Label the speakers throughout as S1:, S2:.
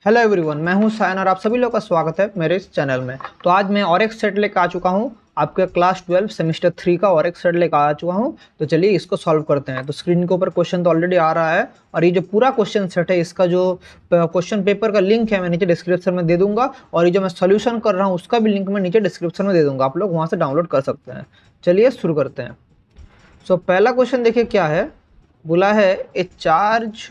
S1: Hello everyone, मैं हूं सायन और आप सभी लोगों का स्वागत है मेरे इस चैनल में। तो आज मैं और एक सेट लेकर आ चुका हूं, आपके क्लास 12 सेमेस्टर 3 का और एक सेट लेकर आ चुका हूं। तो चलिए इसको सॉल्व करते हैं। तो स्क्रीन के ऊपर क्वेश्चन तो ऑलरेडी आ रहा है और ये जो पूरा क्वेश्चन सेट है इसका जो क्वेश्चन पेपर का लिंक है मैं नीचे डिस्क्रिप्शन में दे दूंगा, और ये जो मैं सोल्यूशन कर रहा हूँ उसका भी लिंक मैं नीचे डिस्क्रिप्शन में दे दूंगा, आप लोग वहाँ से डाउनलोड कर सकते हैं। चलिए शुरू करते हैं। सो पहला क्वेश्चन देखिए क्या है, बोला है ए charge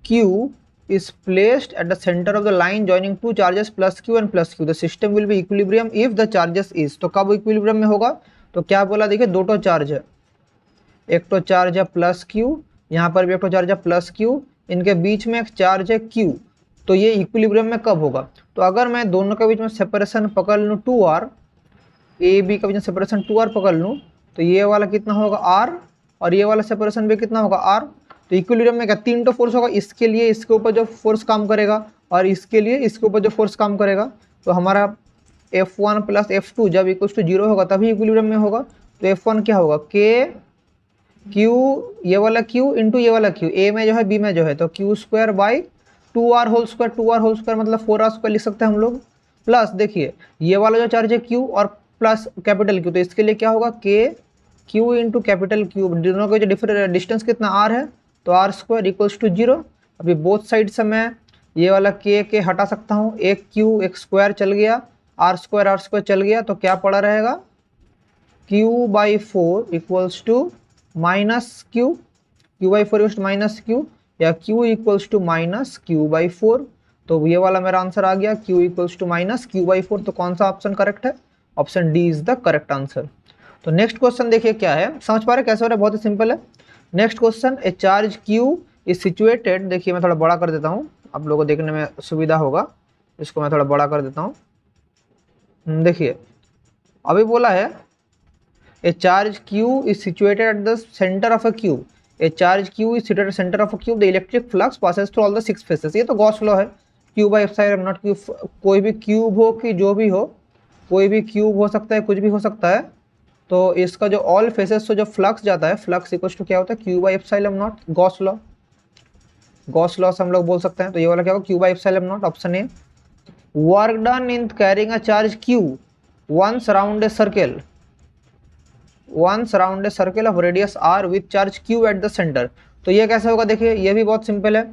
S1: Q is placed at the center of the line joining two charges plus Q and plus Q. The system will be equilibrium if the charges is. तो कब इक्विलिब्रियम में होगा? तो क्या बोला, देखिए दो तो चार्ज है, एक तो चार्ज है प्लस Q, यहाँ पर भी एक तो चार्ज है प्लस Q, इनके बीच में एक चार्ज है Q। तो ये इक्विलिब्रियम में कब होगा? तो अगर मैं दोनों के बीच में सेपरेशन पकड़ लूँ 2r, ए बी के बीच में सेपरेशन 2r पकड़ लूँ, तो ये वाला कितना होगा r, और ये वाला सेपरेशन भी कितना होगा r। तो इक्विलिब्रियम में क्या तीन तो फोर्स होगा, इसके लिए इसके ऊपर जो फोर्स काम करेगा और इसके लिए इसके ऊपर जो फोर्स काम करेगा। तो हमारा F1 प्लस F2 जब इक्वल टू 0 होगा तभी इक्विलिब्रियम में होगा। तो F1 क्या होगा, K Q, ये वाला Q इंटू ये वाला Q, A में जो है B में जो है, तो Q square by 2r whole square, 2r whole square मतलब 4r स्क्वायर लिख सकते हैं हम लोग। प्लस देखिए ये वाला जो चार्ज है Q और प्लस कैपिटल Q, तो इसके लिए क्या होगा K Q into capital Q, दोनों का जो डिफरेंट डिस्टेंस कितना r है, तो आर स्क्वायर इक्वल्स टू 0। अभी बोथ साइड से मैं ये वाला के हटा सकता हूँ, एक क्यू एक स्क्वायर चल गया, आर स्क्वायर चल गया, तो क्या पड़ा रहेगा Q by 4 equals to minus Q, Q by 4 equals to minus Q, या Q equals to minus Q by 4। तो ये वाला मेरा आंसर आ गया Q equals to minus Q by 4। तो कौन सा ऑप्शन करेक्ट है? Option D is the correct answer. तो नेक्स्ट क्वेश्चन देखिए क्या है, समझ पा रहे कैसे हो रहा है, बहुत ही सिंपल है। Next question, A charge Q is situated, देखिए मैं थोड़ा बड़ा कर देता हूँ, आप लोगों को देखने में सुविधा होगा, इसको मैं थोड़ा बड़ा कर देता हूँ। देखिए अभी बोला है ए charge Q is situated at the centre of a cube, A charge Q is situated centre of a cube, the electric flux passes through all the 6 faces. ये तो गॉस लॉ है, Q by epsilon not Q, कोई भी cube हो कि जो भी हो, कोई भी क्यूब हो सकता है, कुछ भी हो सकता है। तो इसका जो ऑल फेसेस से जो फ्लक्स जाता है, फ्लक्स इक्वल टू क्या होता है Q by epsilon not, Gauss law, Gauss law से हम लोग बोल सकते हैं। तो ये वाला क्या होगा Q by epsilon not, option A. Work done in carrying a charge Q once around a circle, once around a circle of radius r with charge Q at the center। तो ये कैसे होगा, देखिए ये भी बहुत सिंपल है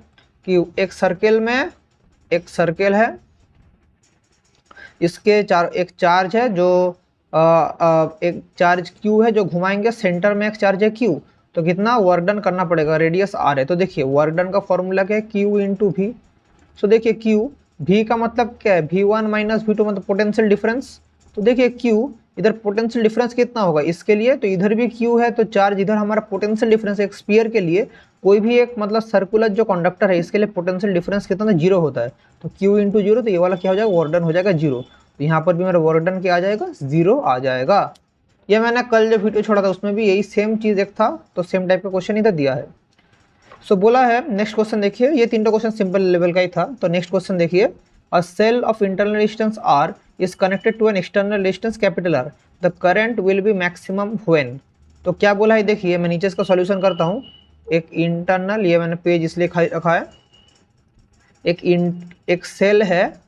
S1: कि एक सर्किल में, एक सर्किल है, इसके एक चार्ज है जो एक चार्ज Q है जो घुमाएंगे, सेंटर में एक चार्ज है Q। तो कितना वर्क डन करना पड़ेगा, रेडियस r है। तो देखिए वर्क डन का फॉर्मूला क्या है, Q इंटू वी। सो देखिए Q, V का मतलब क्या है, V1 माइनस V2 मतलब पोटेंशियल डिफरेंस। तो देखिए Q इधर पोटेंशियल डिफरेंस कितना होगा इसके लिए, तो इधर भी Q है, तो चार्ज इधर हमारा पोटेंशियल डिफरेंस एक स्फीयर के लिए, कोई भी एक मतलब सर्कुलर जो कंडक्टर है इसके लिए पोटेंशियल डिफरेंस कितना था, 0 होता है। तो Q इंटू 0, तो ये वाला क्या हो जाएगा, वर्क डन हो जाएगा 0। तो यहाँ पर भी मेरा वर्क डन क्या आ जाएगा, 0 आ जाएगा। ये मैंने कल जो वीडियो छोड़ा था उसमें भी यही सेम चीज़ एक था, तो सेम टाइप का क्वेश्चन इधर दिया है। सो बोला है नेक्स्ट क्वेश्चन देखिए, ये तीनों क्वेश्चन सिंपल लेवल का ही था। तो नेक्स्ट क्वेश्चन देखिए, a cell of internal resistance R is connected to an external resistance capital R, the current will be maximum when. तो क्या बोला है, देखिए मैं नीचे इसका सॉल्यूशन करता हूँ। एक इंटरनल, ये मैंने पेज इसलिए रखा है, एक सेल है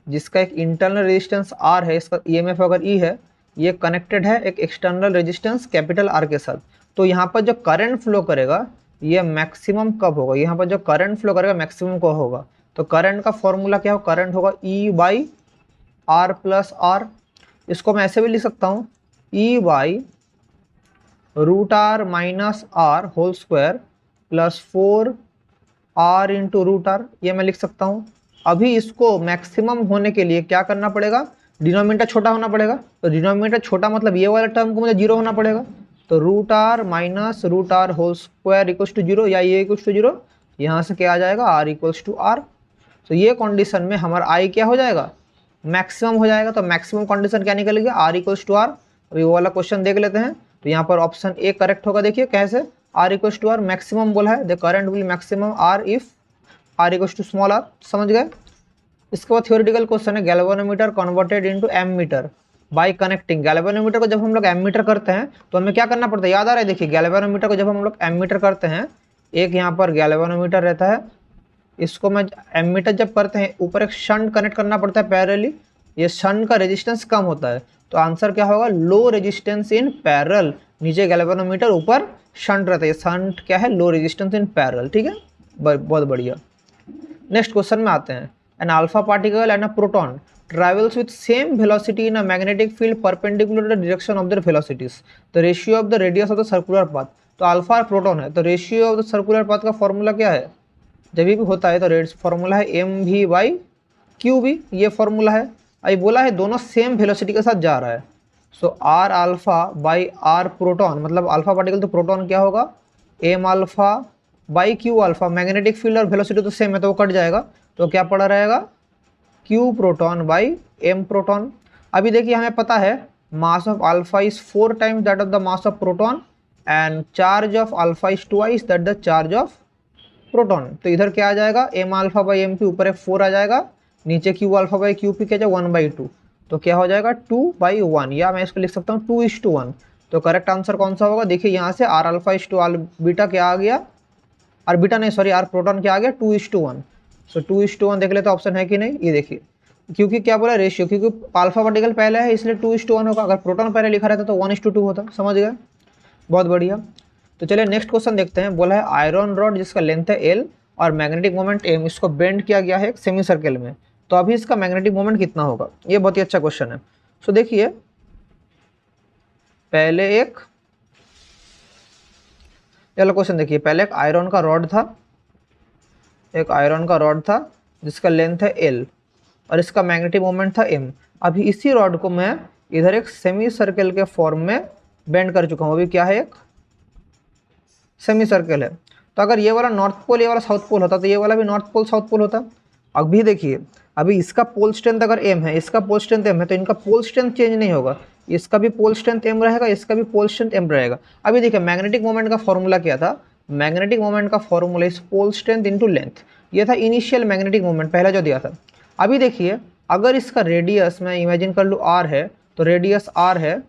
S1: जिसका एक इंटरनल रेजिस्टेंस R है, इसका EMF अगर E है, ये कनेक्टेड है एक एक्सटर्नल रेजिस्टेंस कैपिटल R के साथ। तो यहाँ पर जो करंट फ्लो करेगा ये मैक्सिमम कब होगा, यहाँ पर जो करंट फ्लो करेगा मैक्सिमम कब होगा। तो करंट का फॉर्मूला क्या होगा, करंट होगा E by R plus R। इसको मैं ऐसे भी लिख सकता हूँ, E by root R minus R whole square plus 4R into root R, ये मैं लिख सकता हूँ। अभी इसको मैक्सिमम होने के लिए क्या करना पड़ेगा, डिनोमिनेटर छोटा होना पड़ेगा। तो डिनोमिनेटर छोटा मतलब ये वाला टर्म को मुझे 0 होना पड़ेगा। तो root R minus root R whole square equals to 0, या ये इक्वल्स टू 0, यहाँ से क्या आ जाएगा R इक्वल्स टू R। तो ये कंडीशन में हमारा I क्या हो जाएगा, मैक्सिमम हो जाएगा। तो मैक्सिमम कंडीशन क्या निकलेगी, R इक्वल्स टू R। अभी वो वाला क्वेश्चन देख लेते हैं। तो यहाँ पर ऑप्शन ए करेक्ट होगा, देखिए कैसे, R equals to R maximum बोला है, the current will maximum R if R equals to small r, समझ गए। इसके बाद थ्योरेटिकल क्वेश्चन है, galvanometer converted into ammeter by connecting. Galvanometer को जब हम लोग एमीटर करते हैं तो हमें क्या करना पड़ता है, याद आ रहा है, देखिए गैल्वेनोमीटर को जब हम लोग एमीटर करते हैं, एक यहाँ पर गैल्वेनोमीटर रहता है, इसको मैं एमीटर जब करते हैं ऊपर एक शंट कनेक्ट करना पड़ता है पैरेलली, ये शंट का रेजिस्टेंस कम होता है, तो आंसर क्या होगा, लो रेजिस्टेंस इन पैरेलल। नीचे गैल्वेनोमीटर, ऊपर शंट रहता है, शंट क्या है, लो रेजिस्टेंस इन पैरेलल। ठीक है, बहुत बढ़िया। नेक्स्ट क्वेश्चन में आते हैं। An alpha particle and a proton travels with same velocity in a magnetic field perpendicular to the direction of their velocities. The ratio of the radius of the circular path. तो alpha और proton है, तो ratio of the circular path का formula क्या है, जब भी होता है तो फॉर्मूला है M V by Q B, ये फॉर्मूला है। अभी बोला है दोनों सेम वेलोसिटी के साथ जा रहा है, so R alpha by R proton, मतलब अल्फा पार्टिकल तो प्रोटॉन क्या होगा, M alpha by Q alpha. Magnetic field और वेलोसिटी तो सेम है तो वो कट जाएगा, तो क्या पड़ा रहेगा, Q proton by M proton. अभी देखिए हमें पता है mass of alpha is 4 times that of the mass of proton and charge of alpha is twice that the charge of proton. तो इधर क्या आ जाएगा, M alpha by M P, ऊपर एक 4 आ जाएगा, नीचे Q alpha by Q P क्या जाएगा 1/2, तो क्या हो जाएगा 2/1, या मैं इसको लिख सकता हूँ 2:1। तो करेक्ट आंसर कौन सा होगा, देखिए यहाँ से R alpha is to R beta क्या आ गया, आर बीटा नहीं सॉरी आर प्रोटॉन क्या आ गया 2:1। सो 2:1 देख लेते ऑप्शन है कि नहीं, ये देखिए, क्योंकि क्या बोला रेशियो, क्योंकि अल्फा पार्टिकल पहले है इसलिए 2:1 होगा, अगर प्रोटॉन पहले लिखा रहता तो 1:2 होता। समझ गए, बहुत बढ़िया। तो चलिए नेक्स्ट क्वेश्चन देखते हैं। बोला है आयरन रॉड जिसका लेंथ है एल और मैग्नेटिक मोमेंट एम, इसको बेंड किया गया है एक सेमी सर्कल में, तो अभी इसका मैग्नेटिक मोमेंट कितना होगा, ये बहुत ही अच्छा क्वेश्चन है। सो देखिए पहले एक चलो क्वेश्चन देखिए, पहले एक आयरन का रॉड था, एक आयरन का रॉड था जिसका लेंथ है एल और इसका मैग्नेटिक मोमेंट था एम। अभी इसी रॉड को मैं इधर एक सेमी सर्कल के फॉर्म में बेंड कर चुका हूँ, अभी क्या है एक सेमी सर्कल है। तो अगर ये वाला नॉर्थ पोल ये वाला साउथ पोल होता तो ये वाला भी नॉर्थ पोल साउथ पोल होता। अभी देखिए अभी इसका पोल स्ट्रेंथ अगर एम है, इसका पोल स्ट्रेंथ एम है, तो इनका पोल स्ट्रेंथ चेंज नहीं होगा, इसका भी पोल स्ट्रेंथ एम रहेगा, इसका भी पोल स्ट्रेंथ एम रहेगा। अभी देखिए मैग्नेटिक मोमेंट का फॉर्मूला क्या था, मैग्नेटिक मोमेंट का formula is pole strength into length, ये था इनिशियल मैग्नेटिक मोमेंट पहला जो दिया था। अभी देखिए अगर इसका रेडियस मैं इमेजिन कर लूँ आर है, तो रेडियस आर है,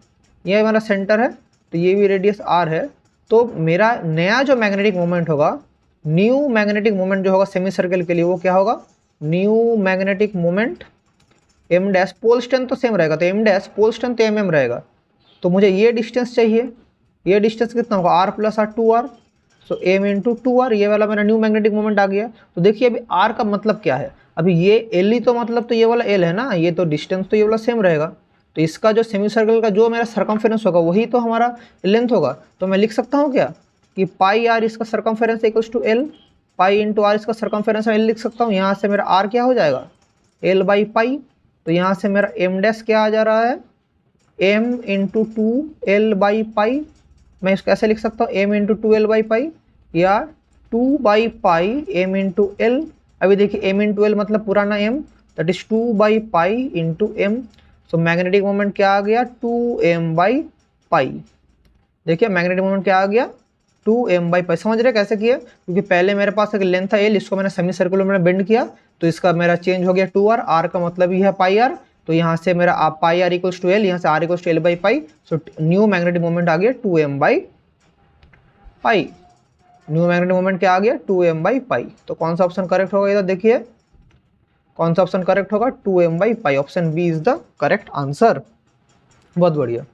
S1: ये हमारा सेंटर है, तो ये भी रेडियस आर है, तो मेरा नया जो मैग्नेटिक मोमेंट होगा, न्यू मैग्नेटिक मोमेंट जो होगा सेमी सर्कल के लिए वो क्या होगा, new magnetic moment M dash, pole strength तो सेम रहेगा तो एम डैश, पोल स्ट्रेंथ तो एम एम रहेगा। तो मुझे ये डिस्टेंस चाहिए, ये डिस्टेंस कितना होगा R plus R 2r, so M into 2r, ये वाला मेरा न्यू मैग्नेटिक मोमेंट आ गया। तो देखिए अभी आर का मतलब क्या है, अभी ये एल ही तो मतलब तो ये वाला एल है ना, ये तो डिस्टेंस तो ये वाला सेम रहेगा, तो इसका जो सेमी सर्कल का जो मेरा सर्कमफेरेंस होगा वही तो हमारा लेंथ होगा। तो मैं लिख सकता हूँ क्या कि पाई आर इसका circumference equals to L, pi into R इसका सर्कमफेरेंस एल लिख सकता हूँ। यहाँ से मेरा आर क्या हो जाएगा एल बाई पाई, तो यहाँ से मेरा एम डैश क्या आ जा रहा है M into 2l by pi, मैं इसको ऐसे लिख सकता हूँ M into 2l by pi या 2 by pi M into L. अभी देखिए एम इंटू एल मतलब पुराना M, that is 2 by pi into M. So magnetic moment क्या आ गया 2m बाई पाई। देखिए मैग्नेटिक मोमेंट क्या आ गया 2m बाई पाई। समझ रहे कैसे किया, क्योंकि पहले मेरे पास एक लेंथ था एल, इसको मैंने सेमी सर्कुलर में बेंड किया तो इसका मेरा चेंज हो गया 2r, r का मतलब ही है पाई आर, तो यहाँ से मेरा pi R equals to L, यहाँ से R equals to L by pi. So new magnetic moment आ गया 2m by pi. New magnetic moment क्या आ गया 2m बाई पाई। तो कौन सा ऑप्शन करेक्ट होगा इधर देखिए, कौन सा ऑप्शन करेक्ट होगा 2m बाई पाई, option B is the correct answer. बहुत बढ़िया।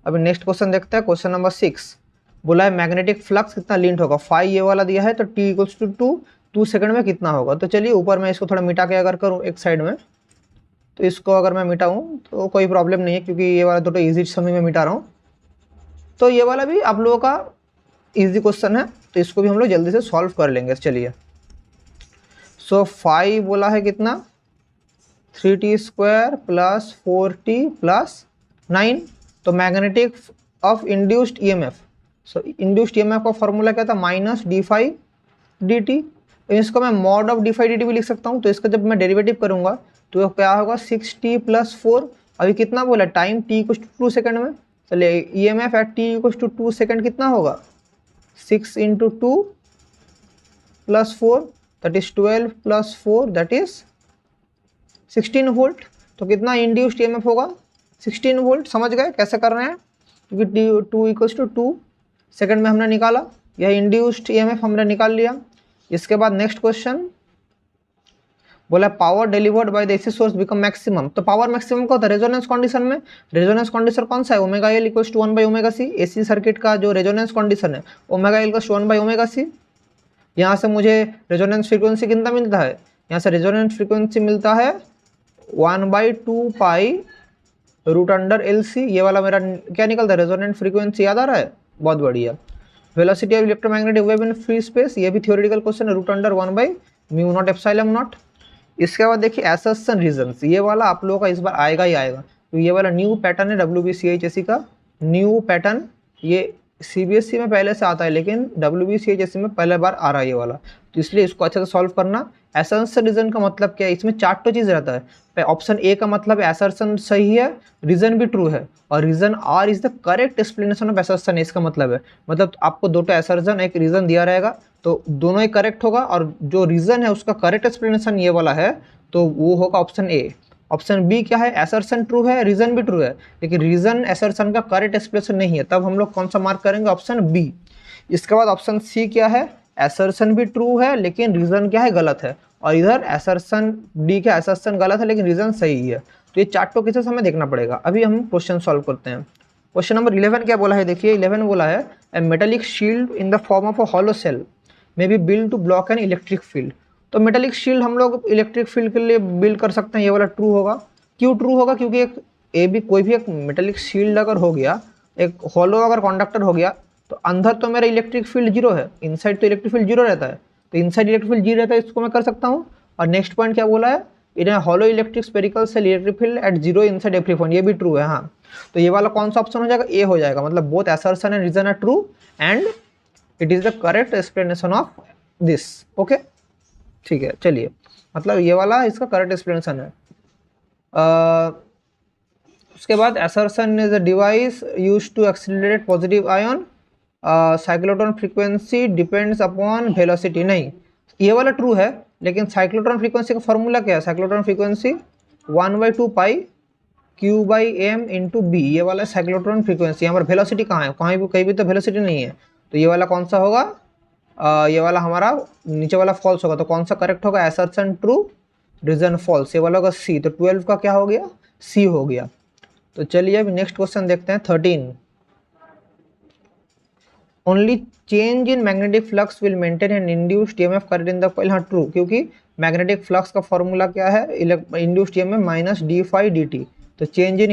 S1: अभी नेक्स्ट क्वेश्चन देखते हैं, क्वेश्चन नंबर 6। बोला है मैग्नेटिक फ्लक्स कितना लीन होगा, फाई ये वाला दिया है, तो t इक्वल्स टू 2 सेकंड में कितना होगा। तो चलिए ऊपर मैं इसको थोड़ा मिटा के अगर करूँ एक साइड में, तो इसको अगर मैं मिटाऊँ तो कोई प्रॉब्लम नहीं है, क्योंकि ये वाला तो ईजी समय में मिटा रहा हूँ। तो ये वाला भी आप लोगों का ईजी क्वेश्चन है, तो इसको भी हम लोग जल्दी से सॉल्व कर लेंगे। चलिए सो 5 बोला है कितना 3t square plus 4t plus 9, तो magnetic of induced EMF, so induced EMF का फॉर्मूला क्या था माइनस d5 dt। इसको मैं मॉड ऑफ d5 dt भी लिख सकता हूँ, तो इसका जब मैं डेरिवेटिव करूँगा तो क्या होगा 6t प्लस 4। अभी कितना बोला time t equals to 2 second में, चलिए EMF at t equals to 2 second कितना होगा 6 into 2 plus 4 that is 12 plus 4 that is 16 volt. तो कितना इंड्यूस्ड ईएमएफ होगा 16 वोल्ट। समझ गए कैसे कर रहे हैं, क्योंकि 2 इक्वल्स टू 2 सेकंड में हमने निकाला, यह इंड्यूस्ड ईएमएफ हमने निकाल लिया। इसके बाद नेक्स्ट क्वेश्चन बोला power delivered by the AC source become maximum, तो पावर मैक्सिमम का होता है रेजोनेंस कंडीशन में। रेजोनेंस कंडीशन कौन सा है, omega L equals to 1 by omega C. AC circuit का जो रेजोनेंस कंडीशन है omega L equals to 1 by omega C. यहाँ से मुझे रेजोनेंस फ्रीक्वेंसी कितना मिलता है, यहाँ से रेजोनेंस फ्रीक्वेंसी मिलता है 1/2 pi root under L C. ये वाला मेरा क्या निकलता है, रेजोनेंट फ्रीक्वेंसी, याद आ रहा है, बहुत बढ़िया। Velocity of electromagnetic wave in free space, ये भी थ्योरेटिकल क्वेश्चन है, root under 1 by mu naught epsilon naught. इसके बाद देखिए असर्शन रीजंस, ये वाला आप लोगों का इस बार आएगा ही आएगा, तो ये वाला न्यू पैटर्न है WBCHSC का न्यू पैटर्न। ये CBSE में पहले से आता है लेकिन WBCHSC में पहले बार आ रहा है ये वाला, तो इसलिए इसको अच्छे से सॉल्व करना। असर्शन रीजन का मतलब क्या है, इसमें 4 चीज़ रहता है। ऑप्शन ए का मतलब है असर्शन सही है, रीजन भी ट्रू है, और reason R is the correct explanation of assertion, इसका मतलब है, मतलब आपको 2 असर्शन एक रीजन दिया रहेगा तो दोनों ही करेक्ट होगा, और जो रीजन है उसका करेक्ट एक्सप्लेनेशन ये वाला है तो वो होगा ऑप्शन ए। ऑप्शन बी क्या है, असर्शन ट्रू है, रीजन भी ट्रू है, लेकिन रीजन असर्शन का करेक्ट एक्सप्लेनेशन नहीं है, तब हम लोग कौन सा मार्क करेंगे, ऑप्शन बी। इसके बाद ऑप्शन सी क्या है, असर्शन भी ट्रू है लेकिन रीजन क्या है, गलत है, और इधर असर्शन डी क्या, असर्शन गलत है लेकिन रीजन सही है। तो ये 4 केसेस हमें देखना पड़ेगा। अभी हम क्वेश्चन सॉल्व करते हैं। क्वेश्चन नंबर 11 क्या बोला है, देखिए 11 बोला है a metallic shield in the form of a hollow shell may be build to block an electric field. तो मेटेलिक शील्ड हम लोग इलेक्ट्रिक फील्ड के लिए बिल्ड कर सकते हैं, ये वाला ट्रू होगा। क्यों ट्रू होगा, क्योंकि कोई भी एक मेटेलिक शील्ड अगर हो गया, एक हॉलो अगर कंडक्टर हो गया, तो अंदर तो मेरा इलेक्ट्रिक फील्ड जीरो है, इनसाइड तो इलेक्ट्रिक फील्ड जीरो रहता है, तो इनसाइड इलेक्ट्रिक फील्ड जीरो रहता है, इसको मैं कर सकता हूँ। और नेक्स्ट पॉइंट क्या बोला है, in hollow electric spherical shell electric field at zero inside every point, ये भी ट्रू है। हाँ, तो ये वाला कौन सा ऑप्शन हो जाएगा, ए हो जाएगा, मतलब both assertion and reason are true and it is the correct explanation of this. Okay, ठीक है, चलिए, मतलब ये वाला इसका करेक्ट एक्सप्लेनेशन है। उसके बाद assertion is a device used to accelerate positive ion, cyclotron frequency depends upon velocity. नहीं, ये वाला ट्रू है, लेकिन साइक्लोट्रॉन फ्रीक्वेंसी का फॉर्मूला क्या है, साइक्लोट्रॉन फ्रीक्वेंसी 1/2 पाई Q/m इंटू बी, ये वाला साइक्लोट्रॉन फ्रीक्वेंसी। यहाँ पर वेलोसिटी कहाँ है, कहीं भी तो वेलोसिटी नहीं है, तो ये वाला कौन सा होगा, ये वाला हमारा नीचे वाला फॉल्स होगा। तो कौन सा करेक्ट होगा, असर्शन ट्रू, रीजन फॉल्स, ये वाला होगा सी। तो 12 का क्या हो गया, सी हो गया। तो चलिए अभी नेक्स्ट क्वेश्चन देखते हैं 13। Only change in magnetic flux will maintain an induced EMF current in the coil. हाँ ट्रू, क्योंकि मैग्नेटिक फ्लक्स का फॉर्मूला क्या है, इंड्यूस्ड ईएमएफ माइनस d∅dt। तो change in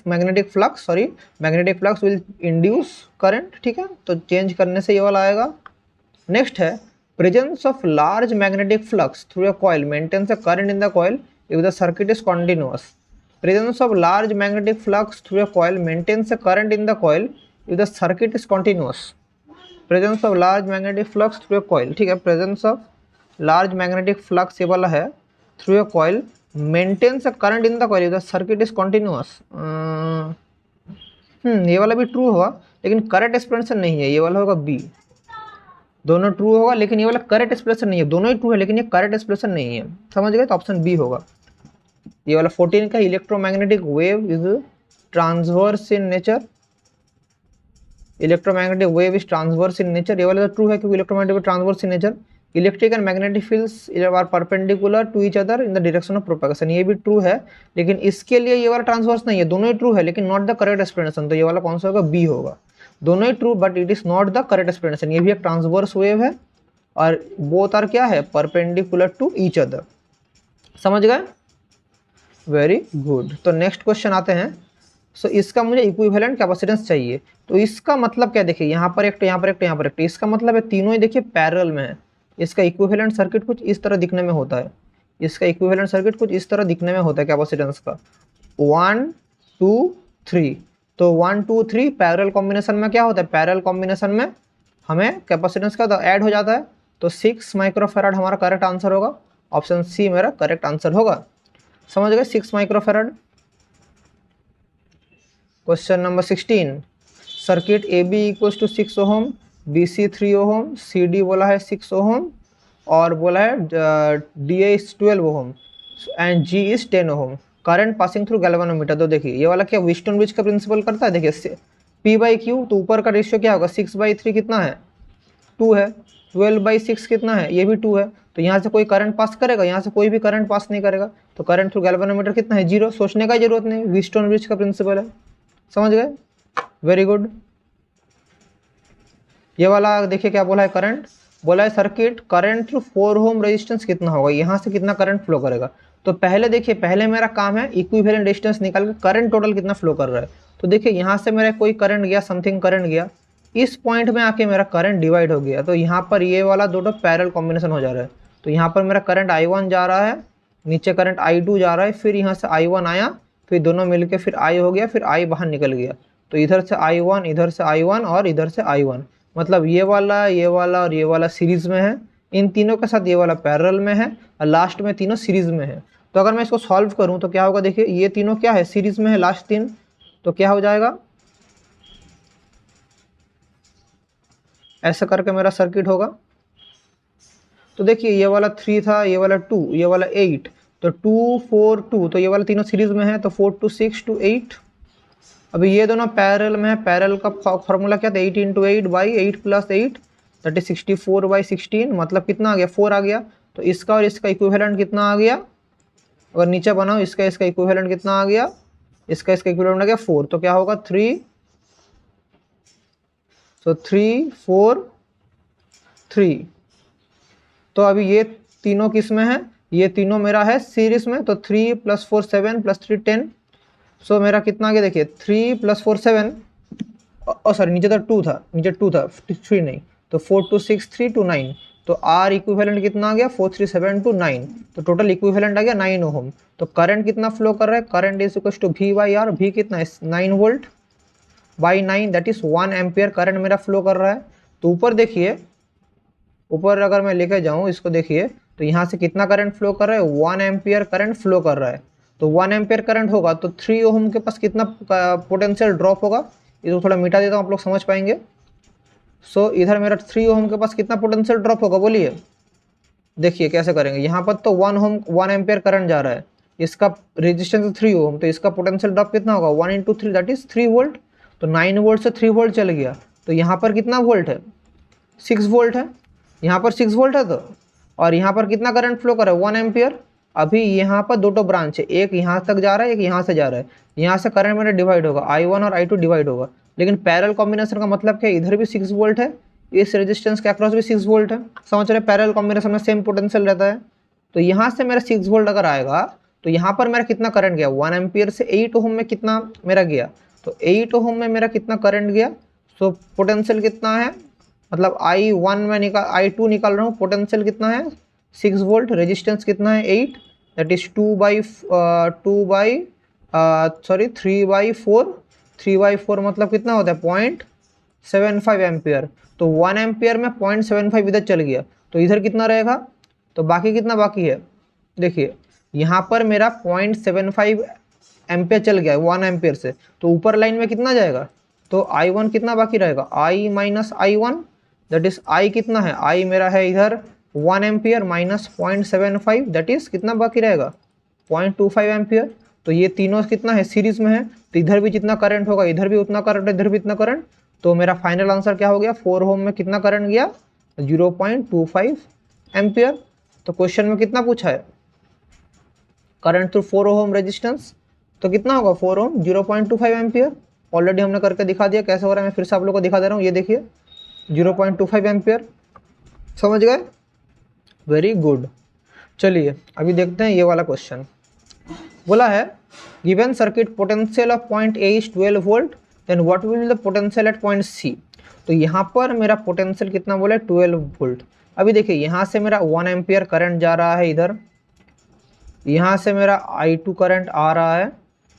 S1: magnetic flux will induce current, ठीक है, तो चेंज करने से ये वाला आएगा। नेक्स्ट है presence of large magnetic flux through a coil maintains a current in the coil if the circuit is continuous. Presence of large magnetic flux through a coil maintains a current in the coil if the circuit is continuous. Presence of large magnetic flux through a coil, ठीक है, presence of large magnetic flux ये वाला है through a coil maintains a current in the coil if the circuit is continuous. ये वाला भी true होगा लेकिन करेक्ट एक्सप्लेनेशन नहीं है, ये वाला होगा बी। दोनों ट्रू होगा लेकिन ये वाला करेक्ट एक्सप्लेनेशन नहीं है, दोनों ही ट्रू है लेकिन ये करेक्ट एक्सप्लेनेशन नहीं है, समझ गए, तो ऑप्शन बी होगा ये वाला। 14 का electromagnetic wave is transverse in nature, electromagnetic wave is transverse in nature, ये वाला तो ट्रू है क्योंकि electromagnetic wave transverse in nature. Electric and magnetic fields are perpendicular to each other in the direction of propagation, ये भी true है लेकिन इसके लिए ये वाला ट्रांसवर्स नहीं है, दोनों ही ट्रू है लेकिन नॉट द करेक्ट एक्सप्लेनेशन, तो ये वाला कौन सा होगा, बी होगा। दोनों ही true but it is not the correct explanation, ये भी एक ट्रांसवर्स वेव है और बोथ आर क्या है, परपेंडिकुलर टू ईच अदर, समझ गए, वेरी गुड। तो नेक्स्ट क्वेश्चन आते हैं। सो इसका मुझे इक्विवेलेंट कैपेसिटेंस चाहिए, तो इसका मतलब क्या, देखिए यहाँ पर एक तो यहाँ पर एक तो यहाँ पर एक, तो इसका मतलब है तीनों ही देखिए पैरेलल में है। इसका इक्विवेलेंट सर्किट कुछ इस तरह दिखने में होता है, इसका इक्विवेलेंट सर्किट कुछ इस तरह दिखने में होता है कैपेसिटेंस का, 1 2 3। तो 1 2 3 पैरेलल कॉम्बिनेशन में क्या होता है, पैरेलल कॉम्बिनेशन में हमें कैपेसिटेंस का ऐड हो जाता है, तो 6 माइक्रोफैराड हमारा करेक्ट आंसर होगा, ऑप्शन सी मेरा करेक्ट आंसर होगा, समझ गए, 6 microfarad. Question number 16, circuit A B equals to 6 ohm, B C 3 ohm, C D बोला है 6 ओहम और बोला है D is 12 ohm and G is 10 ohm. Current passing through galvanometer, तो देखिए ये वाला क्या व्हीटस्टोन ब्रिज का प्रिंसिपल करता है, देखिए P/Q, तो ऊपर का रेशियो क्या होगा, 6/3 कितना है, 2 है, 12/6 कितना है, ये भी 2 है, तो यहाँ से कोई करंट पास करेगा, यहाँ से कोई भी करंट पास नहीं करेगा। तो करंट थ्रू गैल्वेनोमीटर कितना है, 0। सोचने का जरूरत नहीं, व्हीटस्टोन ब्रिज का प्रिंसिपल है। समझ गए, वेरी गुड। ये वाला देखिए क्या बोला है, करंट बोला है circuit current through 4 ohm resistance कितना होगा, यहाँ से कितना करंट फ्लो करेगा। तो पहले देखिए, पहले मेरा काम है इक्विवेलेंट रेजिस्टेंस निकाल के करंट टोटल कितना फ्लो कर रहा है। तो देखिए यहाँ से मेरा कोई करंट गया, समथिंग करंट गया, इस पॉइंट में आके मेरा करंट डिवाइड हो गया। तो यहाँ पर ये वाला दोनों पैरेलल कॉम्बिनेशन हो जा रहा है। तो यहाँ पर मेरा करंट I1 जा रहा है, नीचे करंट I2 जा रहा है, फिर यहाँ से I1 आया, फिर दोनों मिलके फिर I हो गया, फिर I बाहर निकल गया। तो इधर से I1, इधर से I1 और इधर से I1, मतलब ये वाला और ये वाला सीरीज में है, इन तीनों के साथ ये वाला पैरेलल में है, और लास्ट में तीनों सीरीज में है। तो अगर मैं इसको सॉल्व करूं तो क्या होगा, देखिए ये तीनों क्या है, सीरीज में है लास्ट तीन, तो क्या हो जाएगा, ऐसा करके मेरा सर्किट होगा। तो देखिए ये वाला 3 था, ये वाला 2, ये वाला 8, तो 2 4 2, तो ये वाला तीनों सीरीज में है, तो 4 2 6 2 8। अभी ये दोनों पैरेलल में है, पैरेलल का फॉर्मूला क्या था, 8 × 8 बाई 8 + 8 दैट इज 64/16, मतलब कितना आ गया, 4 आ गया। तो इसका और इसका इक्विवेलेंट कितना आ गया, अगर नीचे बनाओ, इसका इक्विवेलेंट कितना आ गया, इसका इक्विवेलेंट आ गया 4। तो क्या होगा 3, तो 3 4 3। तो अभी ये तीनों किस में है, ये तीनों मेरा है सीरीज में। तो 3 + 4 7 + 3 10। सो मेरा कितना आ गया, देखिए 3 + 4 7, सॉरी नीचे तो 2 था, नीचे 2 था, 3 नहीं, तो 4 2 6 3 2 9। तो आर इक्विवेलेंट कितना आ गया, 4 3 7 2 9। तो टोटल इक्विवेलेंट आ गया 9 ओम। तो करंट कितना फ्लो कर रहा है, current is equal to V/R, V कितना है 9 volt by 9 that is 1 ampere current मेरा फ्लो कर रहा है। तो ऊपर देखिए, ऊपर अगर मैं लेके जाऊँ इसको, देखिए तो यहाँ से कितना करंट फ्लो कर रहा है, 1 एम्पियर करंट फ्लो कर रहा है। तो 1 एम्पियर करंट होगा तो 3 ओम के पास कितना पोटेंशियल ड्रॉप होगा, इसको थोड़ा मिटा देता हूँ, आप लोग समझ पाएंगे। सो इधर मेरा 3 ओम के पास कितना पोटेंशियल ड्रॉप होगा, बोलिए। देखिए कैसे करेंगे, यहाँ पर तो 1 एम्पियर करंट जा रहा है, इसका रेजिस्टेंस 3 ओम, तो इसका पोटेंशियल ड्रॉप कितना होगा, 1 × 3 दैट इज 3 वोल्ट। तो 9 वोल्ट से 3 वोल्ट चल गया, तो यहाँ पर कितना वोल्ट है, 6 वोल्ट है, यहाँ पर 6 वोल्ट है। तो और यहाँ पर कितना करंट फ्लो कर रहा है, 1 एम्पियर। अभी यहाँ पर दो ब्रांच है, एक यहाँ तक जा रहा है, एक यहाँ से जा रहा है, यहाँ से करंट मेरा डिवाइड होगा, I1 और I2 डिवाइड होगा। लेकिन पैरेलल कॉम्बिनेशन का मतलब क्या है, इधर भी 6 वोल्ट है, इस रेजिस्टेंस के अक्रॉस भी 6 वोल्ट है। समझ रहे, पैरेलल कॉम्बिनेशन में सेम पोटेंशियल रहता है। तो यहाँ से मेरा 6 वोल्ट अगर आएगा तो यहाँ पर मेरा कितना करंट गया, 1 एम्पियर से 8 ओम में कितना मेरा गया, तो 8 ओम में मेरा कितना करंट गया। सो पोटेंशियल कितना है, मतलब I1 में I2 निकाल रहा हूँ, पोटेंशियल कितना है 6 वोल्ट, रेजिस्टेंस कितना है 8, दैट इज 3/4 मतलब कितना होता है 0.75 एम्पियर। तो 1 एम्पियर में 0.75 इधर चल गया, तो इधर कितना रहेगा, तो बाकी कितना बाकी है, देखिए यहाँ पर मेरा 0.75 एम्पियर चल गया 1 एम्पियर से, तो ऊपर लाइन में कितना जाएगा, तो I1 कितना बाकी रहेगा, I - I1 that is I कितना है, I मेरा है इधर 1 एम्पियर माइनस 0.75 दैट इज कितना बाकी रहेगा 0.25 एम्पियर। तो ये तीनों कितना है सीरीज में है, तो इधर भी जितना करंट होगा इधर भी उतना करंट, इधर भी इतना करंट। तो मेरा फाइनल आंसर क्या हो गया, 4 ओम में कितना करंट गया 0.25 एम्पियर। तो क्वेश्चन में कितना पूछा है, करंट थ्रू 4 ओम रेजिस्टेंस, तो कितना होगा 4 ओम 0.25 एम्पियर। ऑलरेडी हमने करके दिखा दिया कैसे हो रहा है, मैं फिर से आप लोग को दिखा दे रहा हूँ, ये देखिए 0.25 एम्पियर। समझ गए, वेरी गुड। चलिए अभी देखते हैं ये वाला क्वेश्चन। बोला है given circuit potential of point A is 12 volt, then what will be the potential at point C. तो यहाँ पर मेरा पोटेंशियल कितना बोला है 12 वोल्ट। अभी देखिए यहाँ से मेरा 1 एम्पियर करंट जा रहा है इधर, यहाँ से मेरा I2 करंट आ रहा है,